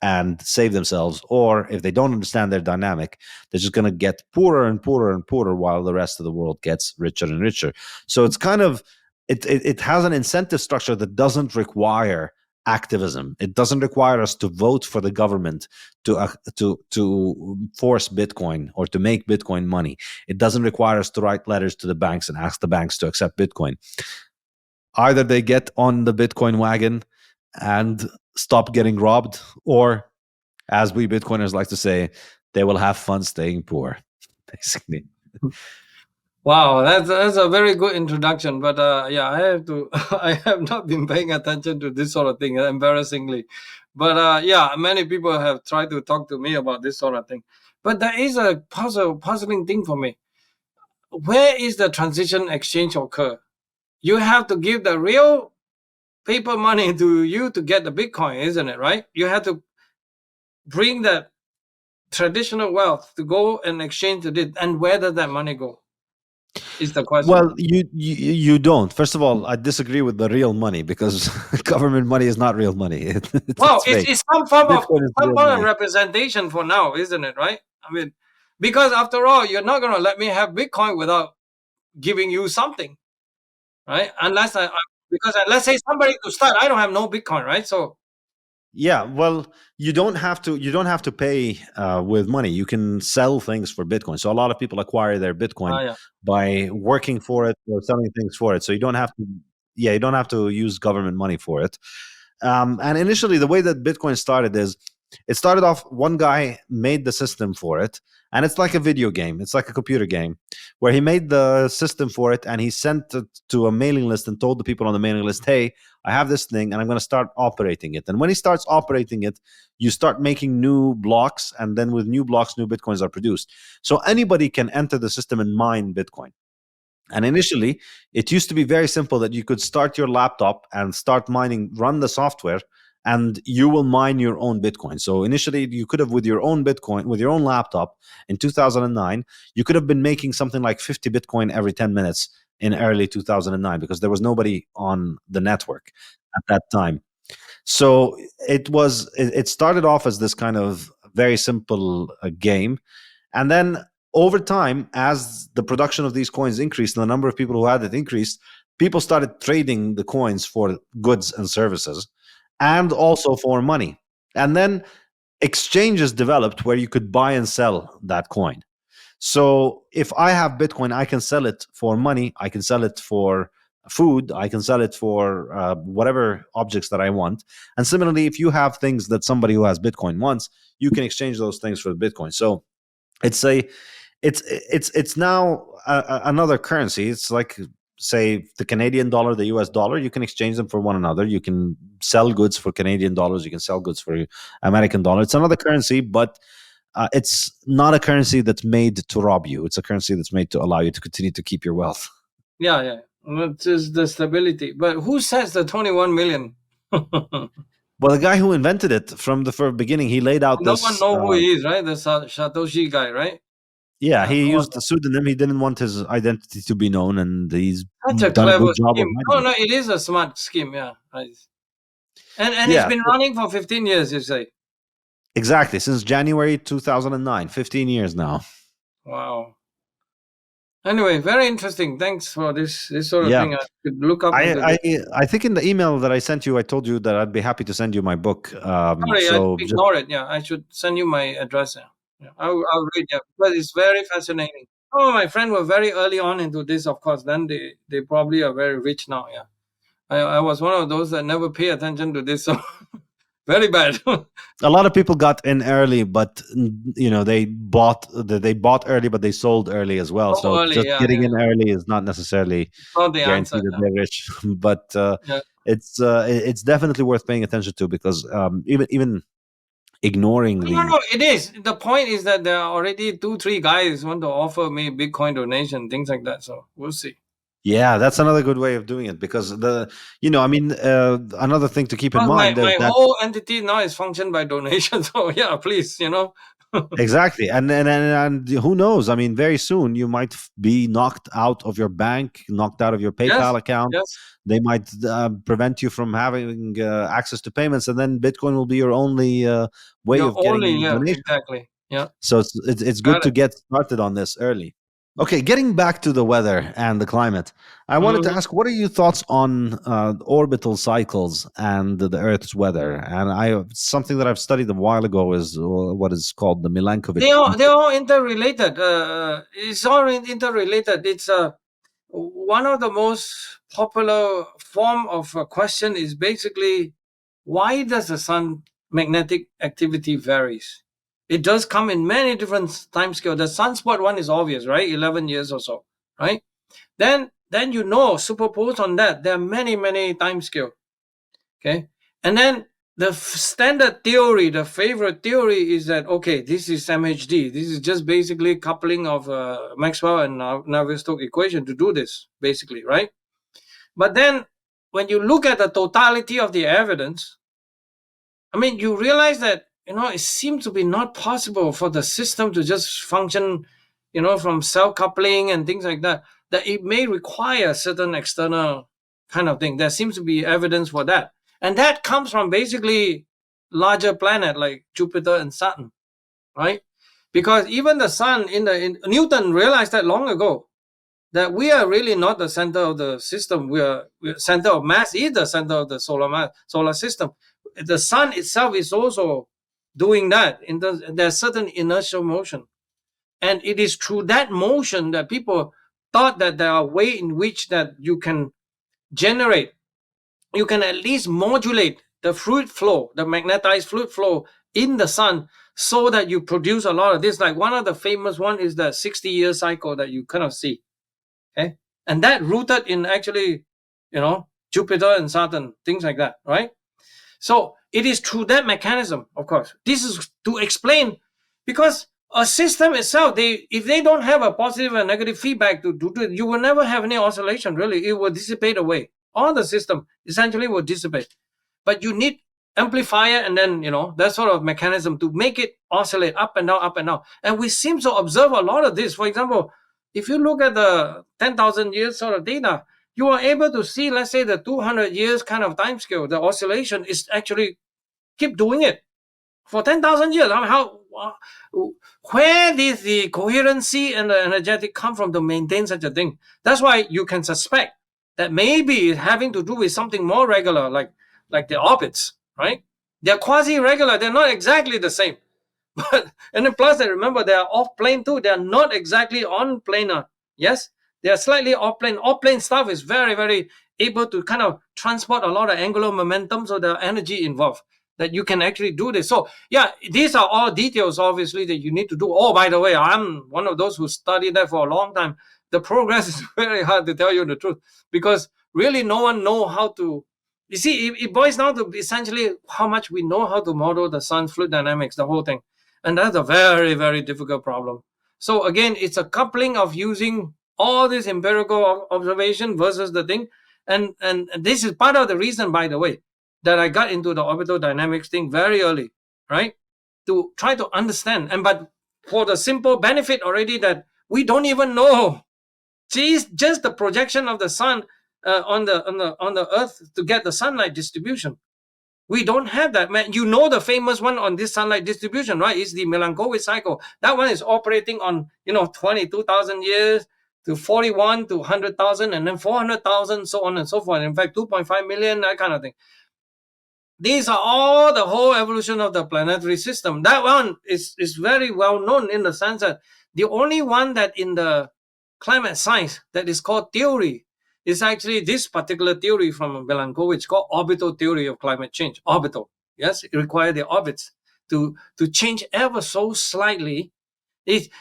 Speaker 4: and save themselves, or if they don't understand their dynamic, they're just going to get poorer and poorer and poorer while the rest of the world gets richer and richer. So it's kind of it has an incentive structure that doesn't require activism. It doesn't require us to vote for the government to force Bitcoin or to make Bitcoin money. It doesn't require us to write letters to the banks and ask the banks to accept Bitcoin. Either they get on the Bitcoin wagon and stop getting robbed, or, as we Bitcoiners like to say, they will have fun staying poor, basically.
Speaker 3: Wow, that's a very good introduction. But yeah, I have not been paying attention to this sort of thing, embarrassingly. But yeah, many people have tried to talk to me about this sort of thing. But there is a puzzling thing for me. Where is the transition exchange occur? You have to give the real paper money to you to get the Bitcoin, isn't it, right? You have to bring that traditional wealth to go and exchange to this. And where does that money go? Is the question.
Speaker 4: Well, you don't. First of all, I disagree with the real money, because government money is not real money.
Speaker 3: It's some form of representation for now, isn't it, right? I mean, because after all, you're not going to let me have Bitcoin without giving you something, right? Because let's say somebody to start, I don't have no Bitcoin, right? So
Speaker 4: yeah, well, you don't have to pay with money. You can sell things for Bitcoin. So a lot of people acquire their Bitcoin by working for it or selling things for it. So you don't have to use government money for it. And initially, the way that Bitcoin started is, it started off, one guy made the system for it, and it's like a video game. It's like a computer game where he made the system for it, and he sent it to a mailing list and told the people on the mailing list, hey, I have this thing and I'm going to start operating it. And when he starts operating it, you start making new blocks, and then with new blocks, new Bitcoins are produced. So anybody can enter the system and mine Bitcoin. And initially, it used to be very simple, that you could start your laptop and start mining, run the software, and you will mine your own Bitcoin. So initially, you could have, with your own Bitcoin, with your own laptop in 2009, you could have been making something like 50 Bitcoin every 10 minutes in early 2009, because there was nobody on the network at that time. So it started off as this kind of very simple game. And then over time, as the production of these coins increased and the number of people who had it increased, people started trading the coins for goods and services, and also for money. And then exchanges developed where you could buy and sell that coin. So if I have Bitcoin, I can sell it for money. I can sell it for food, I can sell it for whatever objects that I want. And similarly, if you have things that somebody who has Bitcoin wants, you can exchange those things for Bitcoin. So it's now another currency. It's like, say, the Canadian dollar, the US dollar. You can exchange them for one another. You can sell goods for Canadian dollars. You can sell goods for American dollar. It's another currency, but it's not a currency that's made to rob you. It's a currency that's made to allow you to continue to keep your wealth.
Speaker 3: Yeah. It is the stability. But who says the 21 million?
Speaker 4: Well, the guy who invented it from the very beginning, he laid out
Speaker 3: No
Speaker 4: this.
Speaker 3: one knows who he is, right? The Satoshi guy, right?
Speaker 4: Yeah, he used a pseudonym. He didn't want his identity to be known, and he's
Speaker 3: Such a
Speaker 4: done a
Speaker 3: clever
Speaker 4: good job of
Speaker 3: scheme.
Speaker 4: hiding
Speaker 3: No,
Speaker 4: it.
Speaker 3: it is a smart scheme, yeah. And
Speaker 4: Yeah.
Speaker 3: it's been running for 15 years, you say?
Speaker 4: Exactly, since January 2009, 15 years now.
Speaker 3: Wow. Anyway, very interesting. Thanks for this sort of
Speaker 4: Yeah.
Speaker 3: thing. I could look up into this.
Speaker 4: I think in the email that I sent you, I told you that I'd be happy to send you my book.
Speaker 3: Sorry,
Speaker 4: So
Speaker 3: I ignored it. Yeah, I should send you my address. Yeah. I'll read it, but it's very fascinating. Oh, my friend were very early on into this, of course. Then they probably are very rich now. Yeah, I was one of those that never pay attention to this. So very bad.
Speaker 4: a lot of people got in early, but they bought early, but they sold early as well. So
Speaker 3: early,
Speaker 4: just getting in early is not necessarily
Speaker 3: not the
Speaker 4: guaranteed
Speaker 3: answer.
Speaker 4: that they're rich. But
Speaker 3: Yeah.
Speaker 4: it's definitely worth paying attention to, because even ignoring the
Speaker 3: No, it is. The point is that there are already 2-3 guys want to offer me Bitcoin donation, things like that. So we'll see.
Speaker 4: Yeah, that's another good way of doing it, because another thing to keep in
Speaker 3: Well,
Speaker 4: mind
Speaker 3: my
Speaker 4: is that
Speaker 3: whole entity now is functioned by donation. So yeah, please,
Speaker 4: exactly, and who knows? I mean, very soon you might be knocked out of your bank, knocked out of your PayPal account.
Speaker 3: Yes.
Speaker 4: They might prevent you from having access to payments, and then Bitcoin will be your only way of getting donation.
Speaker 3: Exactly. Yeah.
Speaker 4: So it's good to get started on this early. Okay, getting back to the weather and the climate, I wanted to ask, what are your thoughts on orbital cycles and the Earth's weather? And something that I've studied a while ago is what is called the Milankovitch.
Speaker 3: They're all interrelated. It's all interrelated. It's one of the most popular form of a question is basically, why does the sun magnetic activity varies? It does come in many different timescales. The sunspot one is obvious, right? 11 years or so, right? Then superposed on that, there are many timescale. Okay, and then the standard theory, the favorite theory is that, okay, this is MHD. This is just basically coupling of Maxwell and Navier-Stokes equation to do this, basically, right? But then when you look at the totality of the evidence, I mean, you realize that, it seems to be not possible for the system to just function, from cell coupling and things like that, that it may require certain external kind of thing. There seems to be evidence for that. And that comes from basically larger planet like Jupiter and Saturn, right? Because even the sun Newton realized that long ago, that we are really not the center of the system. We're center of mass is the center of the solar system. The sun itself is also doing that. There's certain inertial motion. And it is through that motion that people thought that there are ways in which that you can generate, you can at least modulate the fluid flow, the magnetized fluid flow in the sun, so that you produce a lot of this. Like one of the famous one is the 60-year cycle that you kind of see. Okay. And that rooted in actually, Jupiter and Saturn, things like that, right? So it is through that mechanism, of course. This is to explain, because a system itself, if they don't have a positive and negative feedback to do it, you will never have any oscillation, really. It will dissipate away. All the system essentially will dissipate. But you need amplifier and then, that sort of mechanism to make it oscillate up and down, up and down. And we seem to observe a lot of this. For example, if you look at the 10,000 years sort of data, you are able to see, let's say, the 200 years kind of time scale. The oscillation is actually keep doing it for 10,000 years. I mean, where did the coherency and the energetic come from to maintain such a thing? That's why you can suspect that maybe it's having to do with something more regular, like the orbits, right? They're quasi-regular. They're not exactly the same. And then plus, remember, they are off plane too. They are not exactly on planar. Yes, They are slightly off-plane. Off-plane stuff is very, very able to kind of transport a lot of angular momentum, so the energy involved that you can actually do this. So yeah, these are all details, obviously, that you need to do. Oh, by the way, I'm one of those who studied that for a long time. The progress is very hard, to tell you the truth, because really no one know how to. You see, it boils down to essentially how much we know how to model the sun's fluid dynamics, the whole thing. And that's a very, very difficult problem. So again, it's a coupling of using all this empirical observation versus the thing. And this is part of the reason, by the way, that I got into the orbital dynamics thing very early, right? To try to understand. And but for the simple benefit already that we don't even know. Geez, just the projection of the sun on the Earth to get the sunlight distribution. We don't have that, man. You know the famous one on this sunlight distribution, right? Is the Milankovitch cycle. That one is operating on 22,000 years to 41 to 100,000 and then 400,000, so on and so forth. In fact, 2.5 million, that kind of thing. These are all the whole evolution of the planetary system. That one is very well known in the sense that the only one that in the climate science that is called theory is actually this particular theory from Milankovitch called orbital theory of climate change. Orbital, yes, it requires the orbits to change ever so slightly.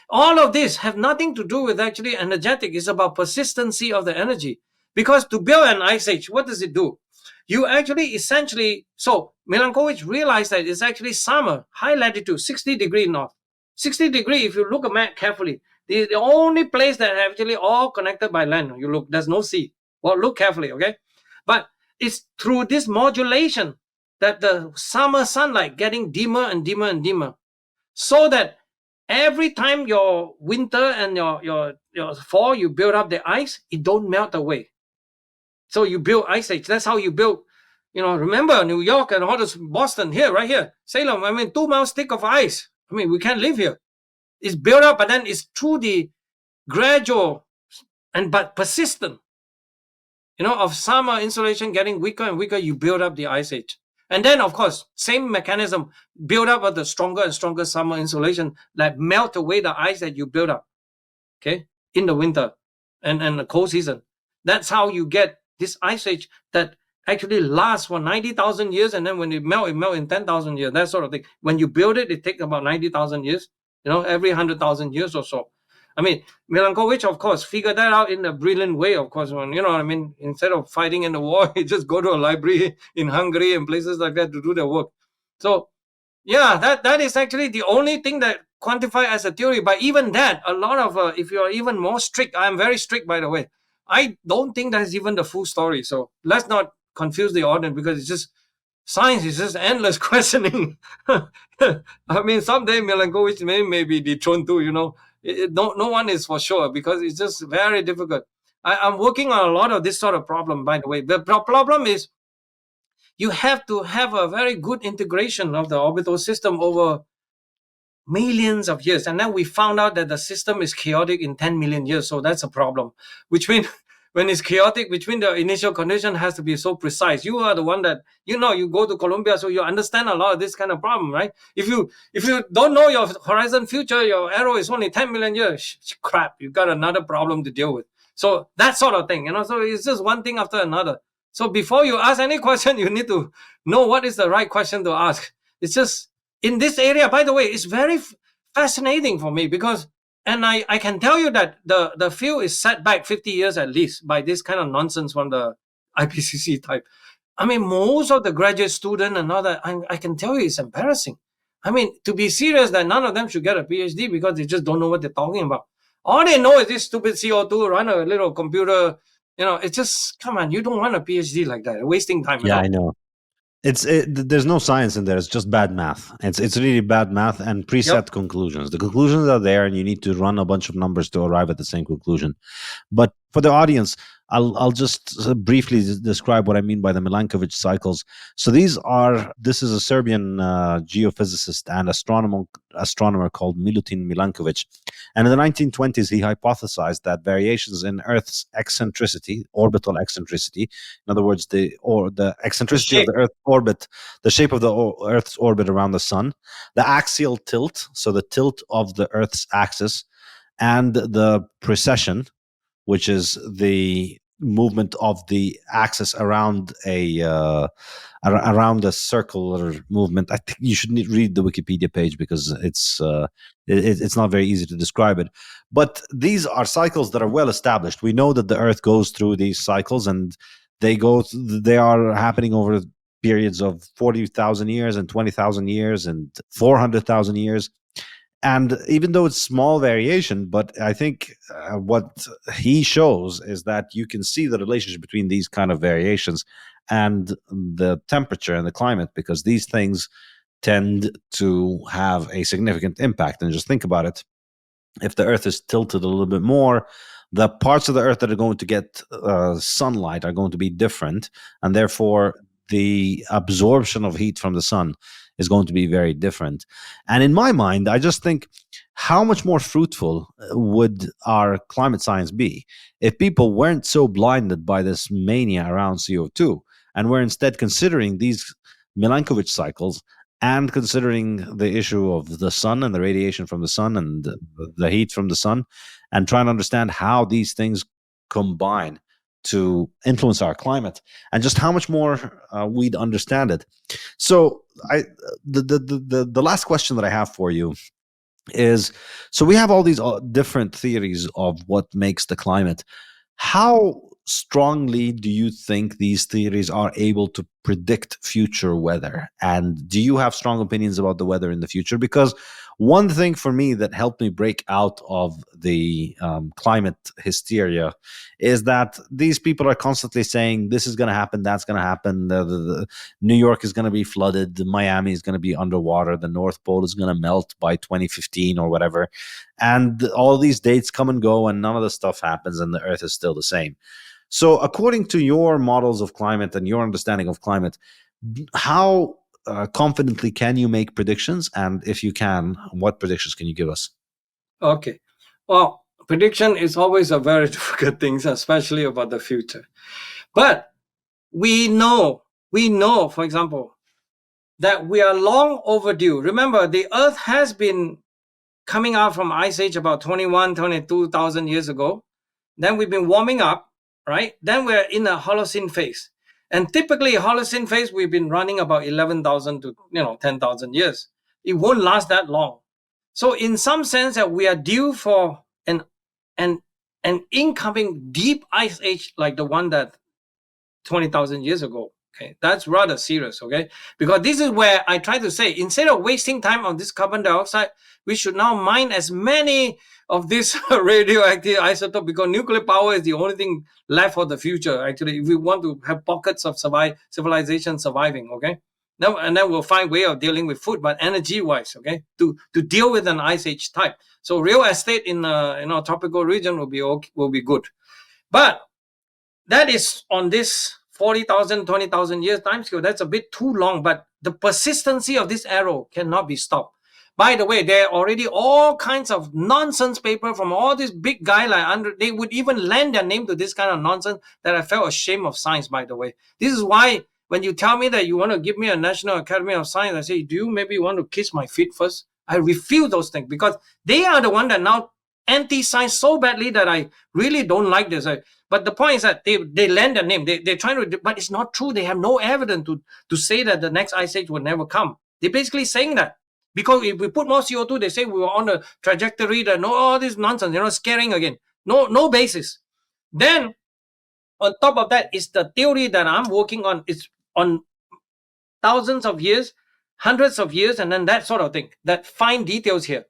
Speaker 3: All of this have nothing to do with actually energetic. It's about persistency of the energy. Because to build an ice age, what does it do? You actually essentially, so Milankovitch realized that it's actually summer, high latitude, 60 degree north. 60 degree, if you look at map carefully, the only place that actually all connected by land, you look, there's no sea. Well, look carefully, okay? But it's through this modulation that the summer sunlight getting dimmer and dimmer and dimmer. So that every time your winter and your fall, you build up the ice, it don't melt away. So you build ice age. That's how you build, remember New York and all this, Boston, here, right here, Salem, 2 miles thick of ice. We can't live here. It's built up, but then it's through the gradual but persistent, of summer insulation getting weaker and weaker, you build up the ice age. And then, of course, same mechanism, build up of the stronger and stronger summer insulation that melt away the ice that you build up, okay, in the winter and the cold season. That's how you get this ice age that actually lasts for 90,000 years, and then when it melt in 10,000 years, that sort of thing. When you build it, it takes about 90,000 years, every 100,000 years or so. Milankovitch, of course, figured that out in a brilliant way, of course. When, instead of fighting in the war, he just go to a library in Hungary and places like that to do their work. So, yeah, that is actually the only thing that quantify as a theory. But even that, a lot of, if you're even more strict, I'm very strict, by the way, I don't think that's even the full story. So let's not confuse the audience, because it's just science is just endless questioning. Someday Milankovitch may be dethroned too, no one is for sure, because it's just very difficult. I'm working on a lot of this sort of problem, by the way. The problem is you have to have a very good integration of the orbital system over millions of years. And then we found out that the system is chaotic in 10 million years. So that's a problem, which means when it's chaotic, between the initial condition has to be so precise. You are the one that, you go to Colombia, so you understand a lot of this kind of problem, right? If you don't know your horizon future, your arrow is only 10 million years, crap, you got another problem to deal with. So that sort of thing, so it's just one thing after another. So before you ask any question, you need to know what is the right question to ask. It's just, in this area, by the way, it's very fascinating for me, because, and I can tell you that the field is set back 50 years at least by this kind of nonsense from the IPCC type. Most of the graduate student and all that, I can tell you it's embarrassing. To be serious, that none of them should get a PhD, because they just don't know what they're talking about. All they know is this stupid CO2, run a little computer. It's just, come on, you don't want a PhD like that, wasting time.
Speaker 4: Yeah, I know. There's no science in there. It's just bad math. It's really bad math and preset conclusions. The conclusions are there, and you need to run a bunch of numbers to arrive at the same conclusion. But for the audience, I'll just briefly describe what I mean by the Milankovitch cycles. So this is a Serbian geophysicist and astronomer called Milutin Milankovitch. And in the 1920s, he hypothesized that variations in Earth's eccentricity, orbital eccentricity, in other words, the eccentricity of the Earth's orbit, the shape of the Earth's orbit around the sun, the axial tilt, so the tilt of the Earth's axis, and the precession, which is the movement of the axis around around a circular movement. I think you should read the Wikipedia page because it's not very easy to describe it. But these are cycles that are well established. We know that the Earth goes through these cycles, and they are happening over periods of 40,000 years and 20,000 years and 400,000 years. And even though it's small variation, but I think what he shows is that you can see the relationship between these kind of variations and the temperature and the climate, because these things tend to have a significant impact. And just think about it. If the Earth is tilted a little bit more, the parts of the Earth that are going to get sunlight are going to be different, and therefore the absorption of heat from the sun is going to be very different. And in my mind, I just think, how much more fruitful would our climate science be if people weren't so blinded by this mania around CO2 and were instead considering these Milankovitch cycles and considering the issue of the sun and the radiation from the sun and the heat from the sun, and trying to understand how these things combine to influence our climate, and just how much more we'd understand it. So the last question that I have for you is, so we have all these different theories of what makes the climate. How strongly do you think these theories are able to predict future weather? And do you have strong opinions about the weather in the future? Because one thing for me that helped me break out of the climate hysteria is that these people are constantly saying this is going to happen, that's going to happen, the New York is going to be flooded, Miami is going to be underwater, the North Pole is going to melt by 2015 or whatever. And all these dates come and go, and none of the stuff happens, and the Earth is still the same. So according to your models of climate and your understanding of climate, how confidently can you make predictions? And if you can, what predictions can you give us?
Speaker 3: Okay. Well, prediction is always a very difficult thing, especially about the future. But we know, for example, that we are long overdue. Remember, the Earth has been coming out from Ice Age about 22,000 years ago. Then we've been warming up, right? Then we're in a Holocene phase. And typically, Holocene phase, we've been running about 11,000 to 10,000 years. It won't last that long. So in some sense, that we are due for an incoming deep ice age like the one that 20,000 years ago. Okay, that's rather serious. Okay, because this is where I try to say, instead of wasting time on this carbon dioxide, we should now mine as many of this radioactive isotope, because nuclear power is the only thing left for the future. Actually, if we want to have pockets of civilization surviving, okay, and then we'll find way of dealing with food, but energy-wise, okay, to deal with an ice age type. So real estate in a tropical region will be good, but that is on this 40,000, 20,000 years time scale. That's a bit too long, but the persistency of this arrow cannot be stopped. By the way, there are already all kinds of nonsense paper from all these big guys they would even lend their name to this kind of nonsense that I felt ashamed of science, by the way. This is why when you tell me that you want to give me a National Academy of Science, I say, do you maybe want to kiss my feet first? I refuse those things, because they are the one that now anti-science so badly that I really don't like this. But the point is that they lend their name. They're trying to, but it's not true. They have no evidence to say that the next ice age will never come. They're basically saying that. Because if we put more CO2, they say we were on a trajectory that all this nonsense, scaring again. No basis. Then, on top of that, is the theory that I'm working on. It's on thousands of years, hundreds of years, and then that sort of thing. That fine details here.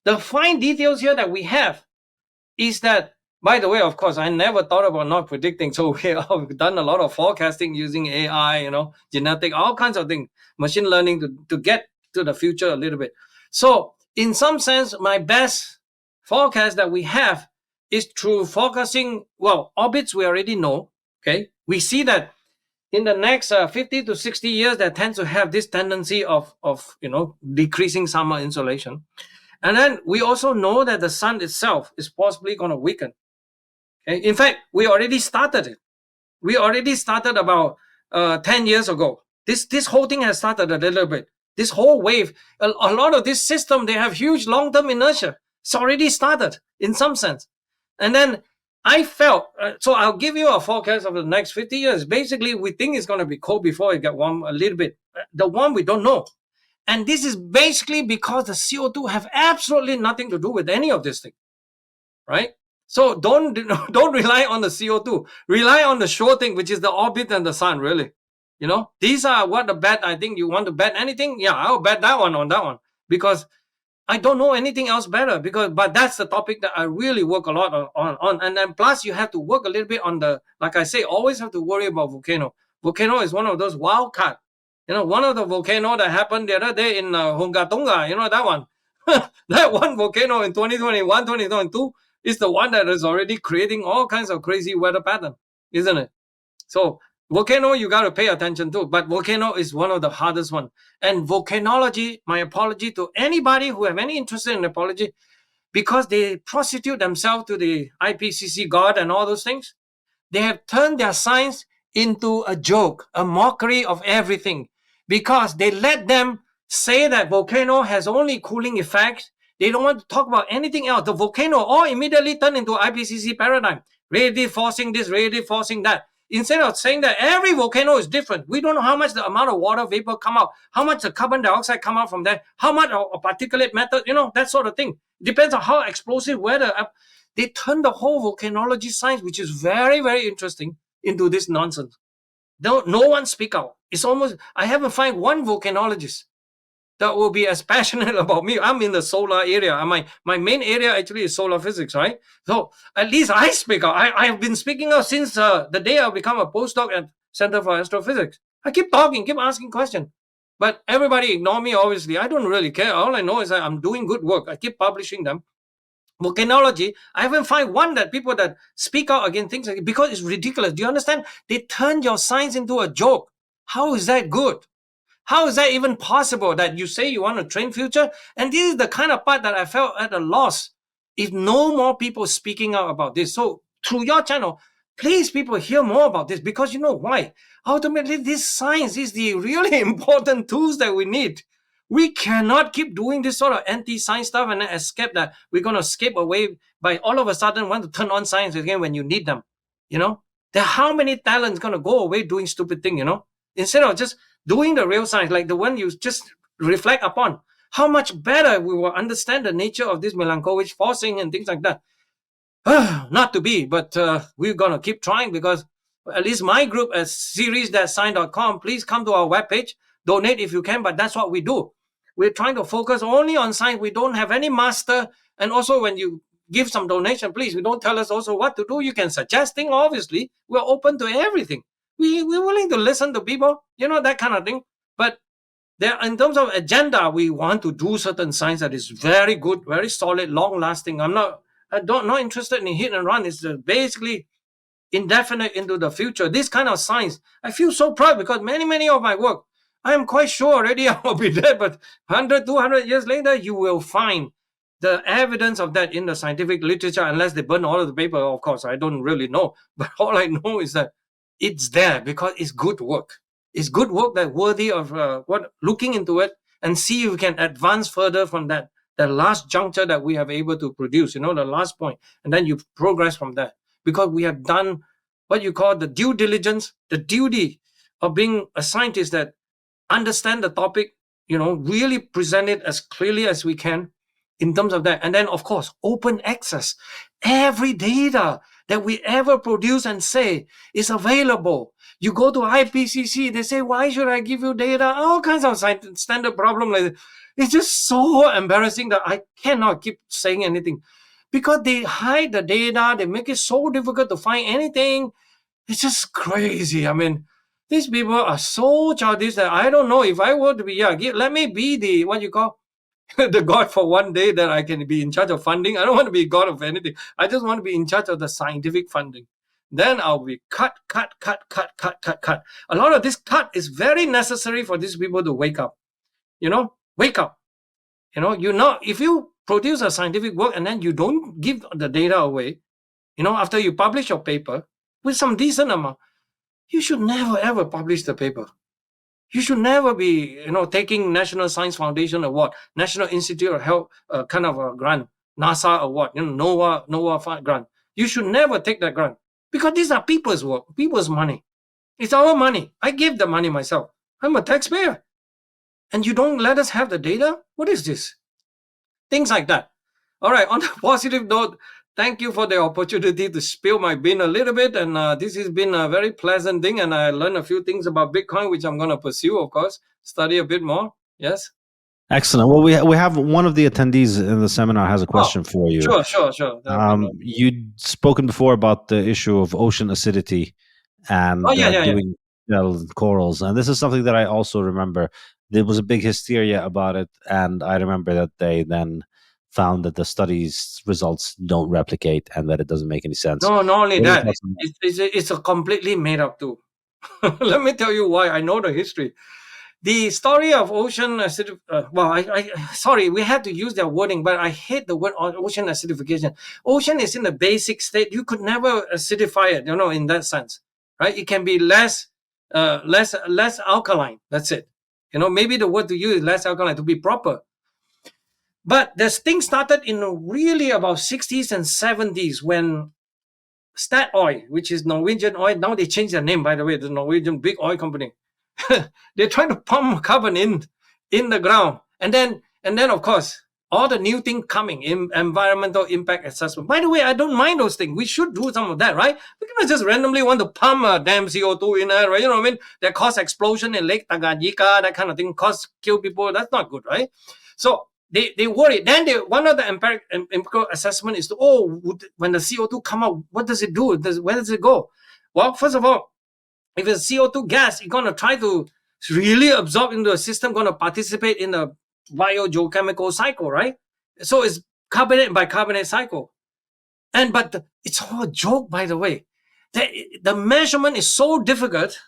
Speaker 3: The fine details here that we have is that, by the way, of course, I never thought about not predicting. So we've done a lot of forecasting using AI, genetic, all kinds of things, machine learning to get to the future a little bit. So in some sense, my best forecast that we have is through forecasting. Well, orbits we already know. Okay, we see that in the next 50 to 60 years, that tends to have this tendency of decreasing summer insolation. And then we also know that the sun itself is possibly going to weaken. Okay? In fact, we already started it. We already started about 10 years ago. This whole thing has started a little bit. This whole wave, a lot of this system, they have huge long-term inertia. It's already started in some sense. And then I felt, so I'll give you a forecast of the next 50 years. Basically, we think it's going to be cold before it get warm a little bit. The warm, we don't know. And this is basically because the CO2 have absolutely nothing to do with any of this thing, right? So don't rely on the CO2. Rely on the sure thing, which is the orbit and the sun, really. These are what the bet. I think you want to bet anything. Yeah, I'll bet that one on that one because I don't know anything else better but that's the topic that I really work a lot on. And then plus you have to work a little bit on like I say, always have to worry about Volcano. Volcano is one of those wild card. One of the volcano that happened the other day in Hungatonga, that one. That one volcano in 2021, 2022 is the one that is already creating all kinds of crazy weather pattern, isn't it? So Volcano, you got to pay attention to, but Volcano is one of the hardest one. And volcanology, my apology to anybody who have any interest in apology, because they prostitute themselves to the IPCC God and all those things. They have turned their science into a joke, a mockery of everything, because they let them say that volcano has only cooling effects. They don't want to talk about anything else. The volcano all immediately turn into IPCC paradigm. Radiative forcing this, radiative forcing that. Instead of saying that every volcano is different, we don't know how much the amount of water vapor come out, how much the carbon dioxide come out from that, how much of particulate matter, that sort of thing. Depends on how explosive weather. They turn the whole volcanology science, which is very, very interesting, into this nonsense. No one speak out. It's almost, I haven't found one volcanologist that will be as passionate about me. I'm in the solar area. My main area actually is solar physics, right? So at least I speak out. I have been speaking out since the day I become a postdoc at Center for Astrophysics. I keep talking, keep asking questions. But everybody ignore me, obviously. I don't really care. All I know is that I'm doing good work. I keep publishing them. Volcanology, I haven't found one that people that speak out against things like it because it's ridiculous. Do you understand? They turn your science into a joke. How is that good? How is that even possible that you say you want to train future? And this is the kind of part that I felt at a loss. If no more people speaking out about this. So through your channel, please people hear more about this because you know why? Ultimately, this science is the really important tools that we need. We cannot keep doing this sort of anti-science stuff and then escape that. We're going to escape away by all of a sudden want to turn on science again when you need them. There are how many talents going to go away doing stupid thing, instead of just doing the real science, like the one you just reflect upon, how much better we will understand the nature of this Milankovitch forcing and things like that. Not to be, but we're going to keep trying because at least my group at series.sign.com, please come to our webpage, donate if you can, but that's what we do. We're trying to focus only on science. We don't have any master. And also when you give some donation, please, we don't tell us also what to do. You can suggest things, obviously. We're open to everything. We're willing to listen to people, that kind of thing. But there, in terms of agenda, we want to do certain science that is very good, very solid, long-lasting. I'm not interested in hit and run. It's basically indefinite into the future. This kind of science, I feel so proud because many of my work, I am quite sure already I will be dead, but 100, 200 years later, you will find the evidence of that in the scientific literature, unless they burn all of the paper, of course, I don't really know. But all I know is that it's there because it's good work. It's good work that worthy of looking into it and see if we can advance further from that last juncture that we have able to produce, the last point. And then you progress from that because we have done what you call the due diligence, the duty of being a scientist that understand the topic, really present it as clearly as we can in terms of that. And then, of course, open access. Every data that we ever produce and say is available. You go to IPCC, they say, why should I give you data? All kinds of standard problem like that. It's just so embarrassing that I cannot keep saying anything because they hide the data. They make it so difficult to find anything. It's just crazy. I mean, these people are so childish that I don't know if I were to be, let me be the, what you call, the God for one day that I can be in charge of funding. I don't want to be God of anything. I just want to be in charge of the scientific funding. Then I'll be cut. A lot of this cut is very necessary for these people to wake up. Wake up. If you produce a scientific work and then you don't give the data away, after you publish your paper with some decent amount, you should never ever publish the paper. You should never be, taking National Science Foundation Award, National Institute of Health kind of a grant, NASA award, NOAA grant. You should never take that grant, because these are people's work, people's money. It's our money. I gave the money myself. I'm a taxpayer. And you don't let us have the data? What is this? Things like that. All right, on a positive note, thank you for the opportunity to spill my bean a little bit. And this has been a very pleasant thing. And I learned a few things about Bitcoin, which I'm going to pursue, of course, study a bit more. Yes?
Speaker 4: Excellent. Well, we have one of the attendees in the seminar has a question for you.
Speaker 3: Sure.
Speaker 4: You'd spoken before about the issue of ocean acidity and doing corals. And this is something that I also remember. There was a big hysteria about it. And I remember that they then found that the study's results don't replicate and that it doesn't make any sense.
Speaker 3: No, not only that, it's a completely made up too. Let me tell you why. I know the history. The story of ocean acidification, sorry, we had to use their wording, but I hate the word ocean acidification. Ocean is in the basic state. You could never acidify it, in that sense, right? It can be less alkaline. That's it. Maybe the word to use is less alkaline to be proper. But this thing started in really about 60s and 70s when Statoil, which is Norwegian oil, now they changed their name, by the way, the Norwegian big oil company. They're trying to pump carbon in the ground. And then of course, all the new things coming in environmental impact assessment. By the way, I don't mind those things. We should do some of that, right? We cannot just randomly want to pump a damn CO2 in there, right? You know what I mean? That cause explosion in Lake Tanganyika, that kind of thing, kill people. That's not good, right? So they worry. Then one of the empirical assessment is when the CO2 come out, what does it do? Where does it go? Well, first of all, if it's CO2 gas, it's going to try to really absorb into the system, going to participate in the biogeochemical cycle, right? So it's carbonate and bicarbonate cycle. But it's all a joke, by the way. The measurement is so difficult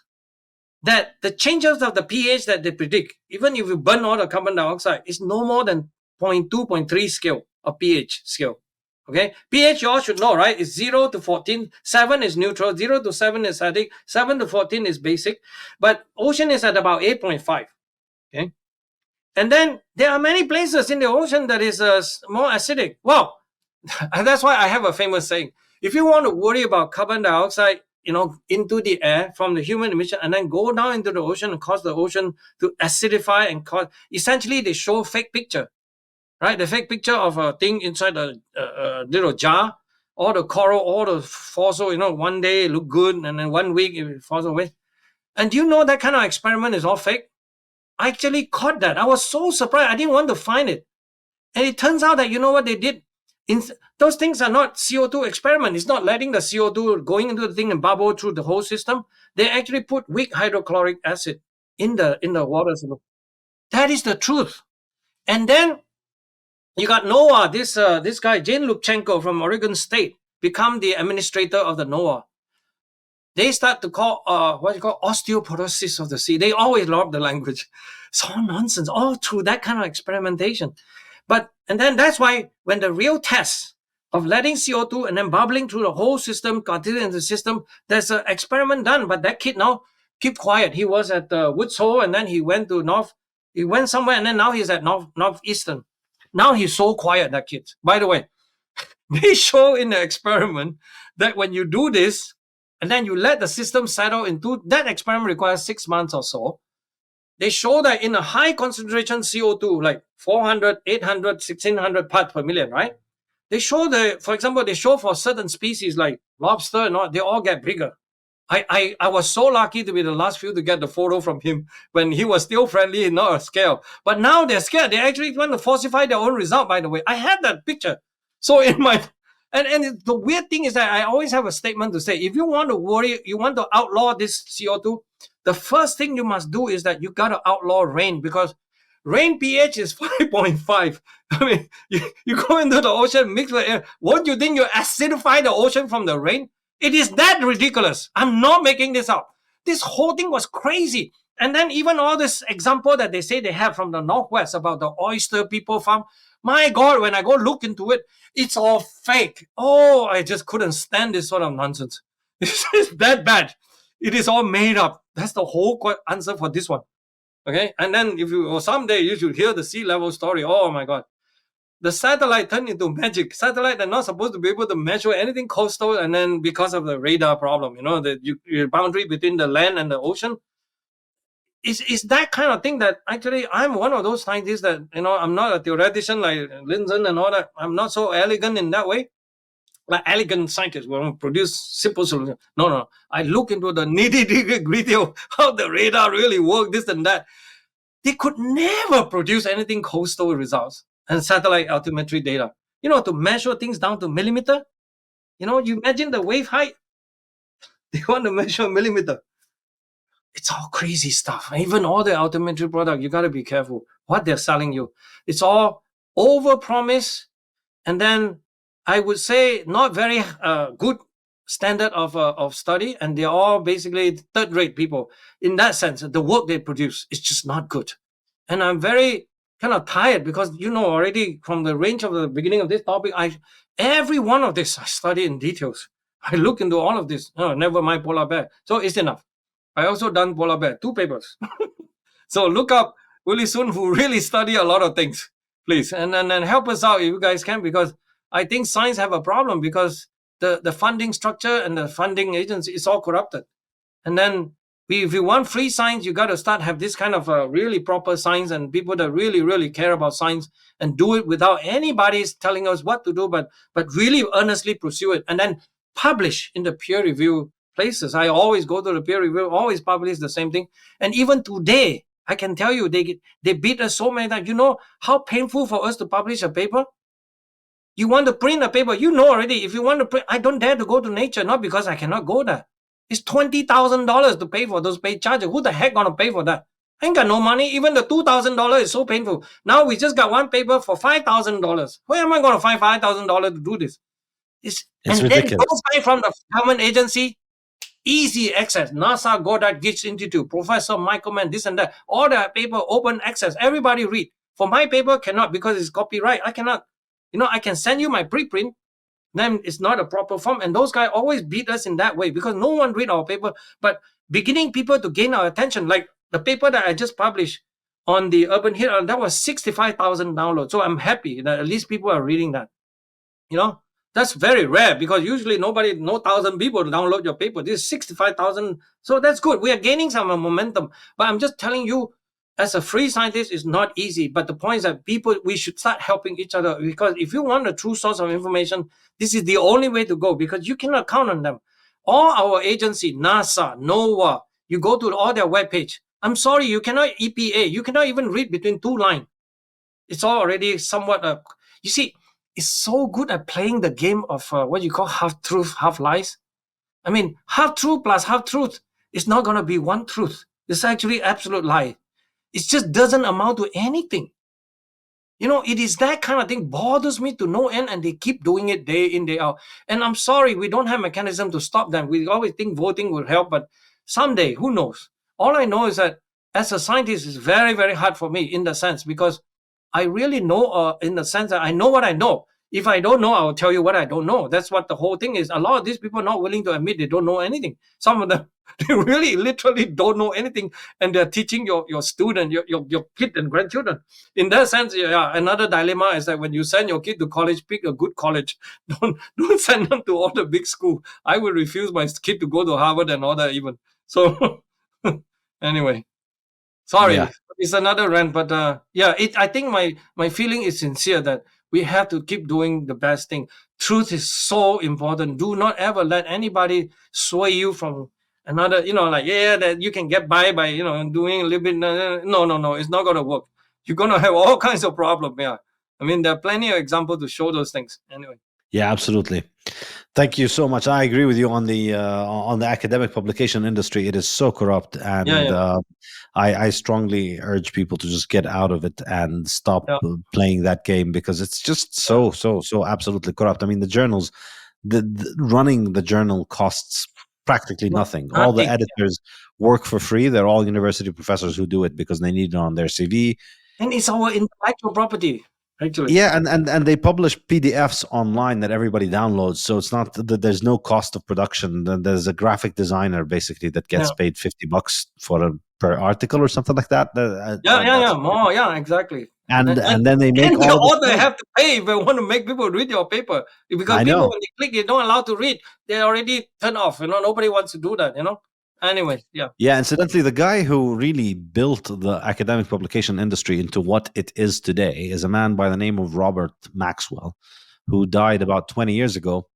Speaker 3: that the changes of the pH that they predict, even if you burn all the carbon dioxide, is no more than 0.2, 0.3 scale of pH scale. Okay, pH you all should know, right? It's 0 to 14. 7 is neutral. 0 to 7 is acidic. 7 to 14 is basic. But ocean is at about 8.5. Okay, and then there are many places in the ocean that is more acidic. Well, that's why I have a famous saying: if you want to worry about carbon dioxide, into the air from the human emission, and then go down into the ocean and cause the ocean to acidify and cause. Essentially, they show fake picture. Right, the fake picture of a thing inside a little jar, all the coral, all the fossil, one day it look good, and then 1 week it falls away. And do you know that kind of experiment is all fake? I actually caught that. I was so surprised. I didn't want to find it. And it turns out that, what they did? Those things are not CO2 experiment. It's not letting the CO2 going into the thing and bubble through the whole system. They actually put weak hydrochloric acid in the water. That is the truth. And then you got NOAA, this guy, Jane Lubchenco from Oregon State, become the administrator of the NOAA. They start to call, osteoporosis of the sea. They always love the language. It's all nonsense, all through that kind of experimentation. And then that's why when the real test of letting CO2 and then bubbling through the whole system, continuing in the system, there's an experiment done. But that kid now, keep quiet. He was at Woods Hole, and then he went somewhere, and then now he's at Northeastern. Now he's so quiet, that kid. By the way, they show in the experiment that when you do this, and then you let the system settle into, that experiment requires 6 months or so. They show that in a high concentration CO2, like 400, 800, 1600 parts per million, right? They show for example, for certain species like lobster and all, they all get bigger. I was so lucky to be the last few to get the photo from him when he was still friendly and not scared. But now they're scared. They actually want to falsify their own result, by the way. I had that picture. So in my... And the weird thing is that I always have a statement to say, if you want to worry, you want to outlaw this CO2, the first thing you must do is that you got to outlaw rain, because rain pH is 5.5. I mean, you go into the ocean, mix with air. What do you think? You acidify the ocean from the rain? It is that ridiculous. I'm not making this up. This whole thing was crazy. And then even all this example that they say they have from the Northwest about the oyster people farm. My God, when I go look into it, it's all fake. Oh, I just couldn't stand this sort of nonsense. This is that bad. It is all made up. That's the whole answer for this one. Okay? And then someday you should hear the sea level story. Oh my God. the satellite turned into magic. Satellite are not supposed to be able to measure anything coastal, and then because of the radar problem, the boundary between the land and the ocean, is that kind of thing that actually I'm one of those scientists that, I'm not a theoretician like Linson and all that. I'm not so elegant in that way. Like elegant scientists will produce simple solutions. No. I look into the nitty-gritty of how the radar really works, this and that. They could never produce anything coastal results and satellite altimetry data. To measure things down to millimeter. You imagine the wave height. They want to measure millimeter. It's all crazy stuff. Even all the altimetry product, you got to be careful what they're selling you. It's all over-promise, and then I would say not very good standard of study, and they're all basically third-rate people. In that sense, the work they produce is just not good. And I'm very kind of tired because, already from the range of the beginning of this topic, every one of this I study in details. I look into all of this. Oh, never mind polar bear. So it's enough. I also done polar bear, 2 papers. So look up Willie Soon, who really study a lot of things, please. And help us out if you guys can, because I think science have a problem because the funding structure and the funding agency is all corrupted. And then if you want free science, you got to start have this kind of really proper science and people that really, really care about science and do it without anybody telling us what to do, but really earnestly pursue it and then publish in the peer review places. I always go to the peer review, always publish the same thing. And even today, I can tell you, they beat us so many times. You know how painful for us to publish a paper? You want to print a paper, already, if you want to print, I don't dare to go to Nature, not because I cannot go there. It's $20,000 to pay for those paid charges. Who the heck gonna pay for that? I ain't got no money. Even the $2,000 is so painful. Now we just got one paper for $5,000. Where am I gonna find $5,000 to do this? It's ridiculous. Then those guys from the government agency, easy access. NASA, Goddard, Gates Institute, Professor Michael Mann, this and that. All the paper open access. Everybody read. For my paper, cannot because it's copyright. I cannot. I can send you my preprint. Then it's not a proper form. And those guys always beat us in that way because no one read our paper. But beginning people to gain our attention, like the paper that I just published on the Urban Hit, that was 65,000 downloads. So I'm happy that at least people are reading that. That's very rare because usually no 1,000 people download your paper. This is 65,000. So that's good. We are gaining some momentum. But I'm just telling you, as a free scientist, it's not easy. But the point is that we should start helping each other because if you want a true source of information, this is the only way to go because you cannot count on them. All our agency, NASA, NOAA, you go to all their webpage. I'm sorry, you cannot EPA. You cannot even read between 2 lines. It's all already somewhat, you see, it's so good at playing the game of what you call half-truth, half-lies. I mean, half-truth plus half-truth is not going to be one truth. It's actually absolute lie. It just doesn't amount to anything. It is that kind of thing bothers me to no end, and they keep doing it day in, day out. And I'm sorry, we don't have mechanism to stop them. We always think voting will help, but someday, who knows? All I know is that as a scientist, it's very, very hard for me in the sense because I really know in the sense that I know what I know. If I don't know, I'll tell you what I don't know. That's what the whole thing is. A lot of these people are not willing to admit they don't know anything. Some of them, they really literally don't know anything. And they're teaching your student, your kid and grandchildren. In that sense, another dilemma is that when you send your kid to college, pick a good college. Don't send them to all the big school. I would refuse my kid to go to Harvard and all that even. So anyway, sorry. Yeah. It's another rant, but I think my feeling is sincere that we have to keep doing the best thing. Truth is so important. Do not ever let anybody sway you from another, that you can get by doing a little bit. No, it's not going to work. You're going to have all kinds of problems. Yeah. I mean, there are plenty of examples to show those things. Anyway.
Speaker 4: Yeah, absolutely. Thank you so much. I agree with you on the academic publication industry. It is so corrupt, and I strongly urge people to just get out of it and stop playing that game because it's just so absolutely corrupt. I mean, the journals, running the journal costs practically nothing. All the editors work for free. They're all university professors who do it because they need it on their CV.
Speaker 3: And it's our intellectual property. Actually.
Speaker 4: Yeah, and they publish PDFs online that everybody downloads, so it's not that there's no cost of production. There's a graphic designer basically that gets paid $50 per article or something like that.
Speaker 3: More, exactly.
Speaker 4: and then they make
Speaker 3: And the
Speaker 4: all the
Speaker 3: author
Speaker 4: claims.
Speaker 3: have to pay if they want to make people read your paper, because
Speaker 4: I
Speaker 3: people
Speaker 4: know.
Speaker 3: when they click, they're not allowed to read. They already turn off. Nobody wants to do that. Anyway, yeah.
Speaker 4: Yeah, incidentally, the guy who really built the academic publication industry into what it is today is a man by the name of Robert Maxwell, who died about 20 years ago.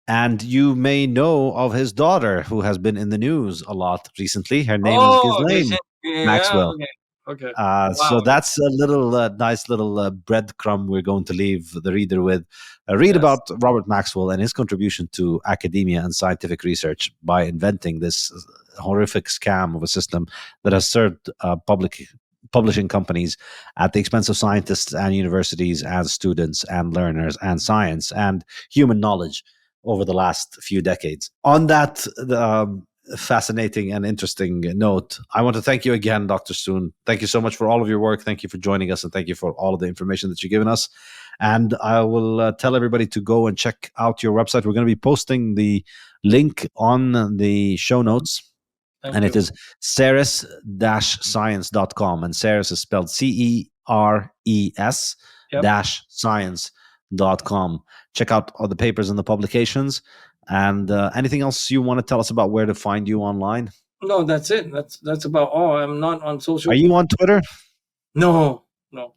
Speaker 4: And you may know of his daughter, who has been in the news a lot recently. Her name is Ghislaine
Speaker 3: Yeah,
Speaker 4: Maxwell.
Speaker 3: okay.
Speaker 4: So
Speaker 3: Wow.
Speaker 4: that's a little nice little breadcrumb we're going to leave the reader with. Read
Speaker 3: Yes.
Speaker 4: about Robert Maxwell and his contribution to academia and scientific research by inventing this horrific scam of a system that has served publishing companies at the expense of scientists and universities and students and learners and science and human knowledge over the last few decades. On that fascinating and interesting note, I want to thank you again, Dr. Soon. Thank you so much for all of your work. Thank you for joining us, and thank you for all of the information that you've given us. And I will tell everybody to go and check out your website. We're going to be posting the link on the show notes.
Speaker 3: Thank
Speaker 4: It
Speaker 3: you.
Speaker 4: is ceres-science.com, and Ceres is spelled CERES -science.com. Check out all the papers and the publications. And anything else you want to tell us about where to find you online?
Speaker 3: No, that's it. That's about all. I'm not on social.
Speaker 4: Are you on Twitter?
Speaker 3: No.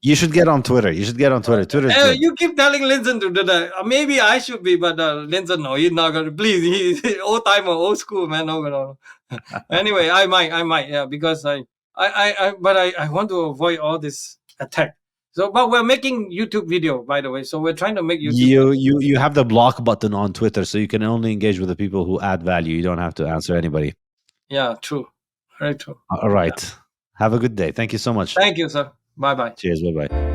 Speaker 4: You should get on Twitter. Twitter's good.
Speaker 3: You keep telling Linson to do that. Maybe I should be, but Linson, no, he's not gonna. Please, he's old timer, old school man. No. Anyway, I might, yeah, because I want to avoid all this attack. So, but we're making YouTube video, by the way. So we're trying to make YouTube.
Speaker 4: You have the block button on Twitter, so you can only engage with the people who add value. You don't have to answer anybody.
Speaker 3: Yeah, true. Very true.
Speaker 4: All right. Yeah. Have a good day. Thank you so much.
Speaker 3: Thank you, sir. Bye-bye.
Speaker 4: Cheers. Bye-bye.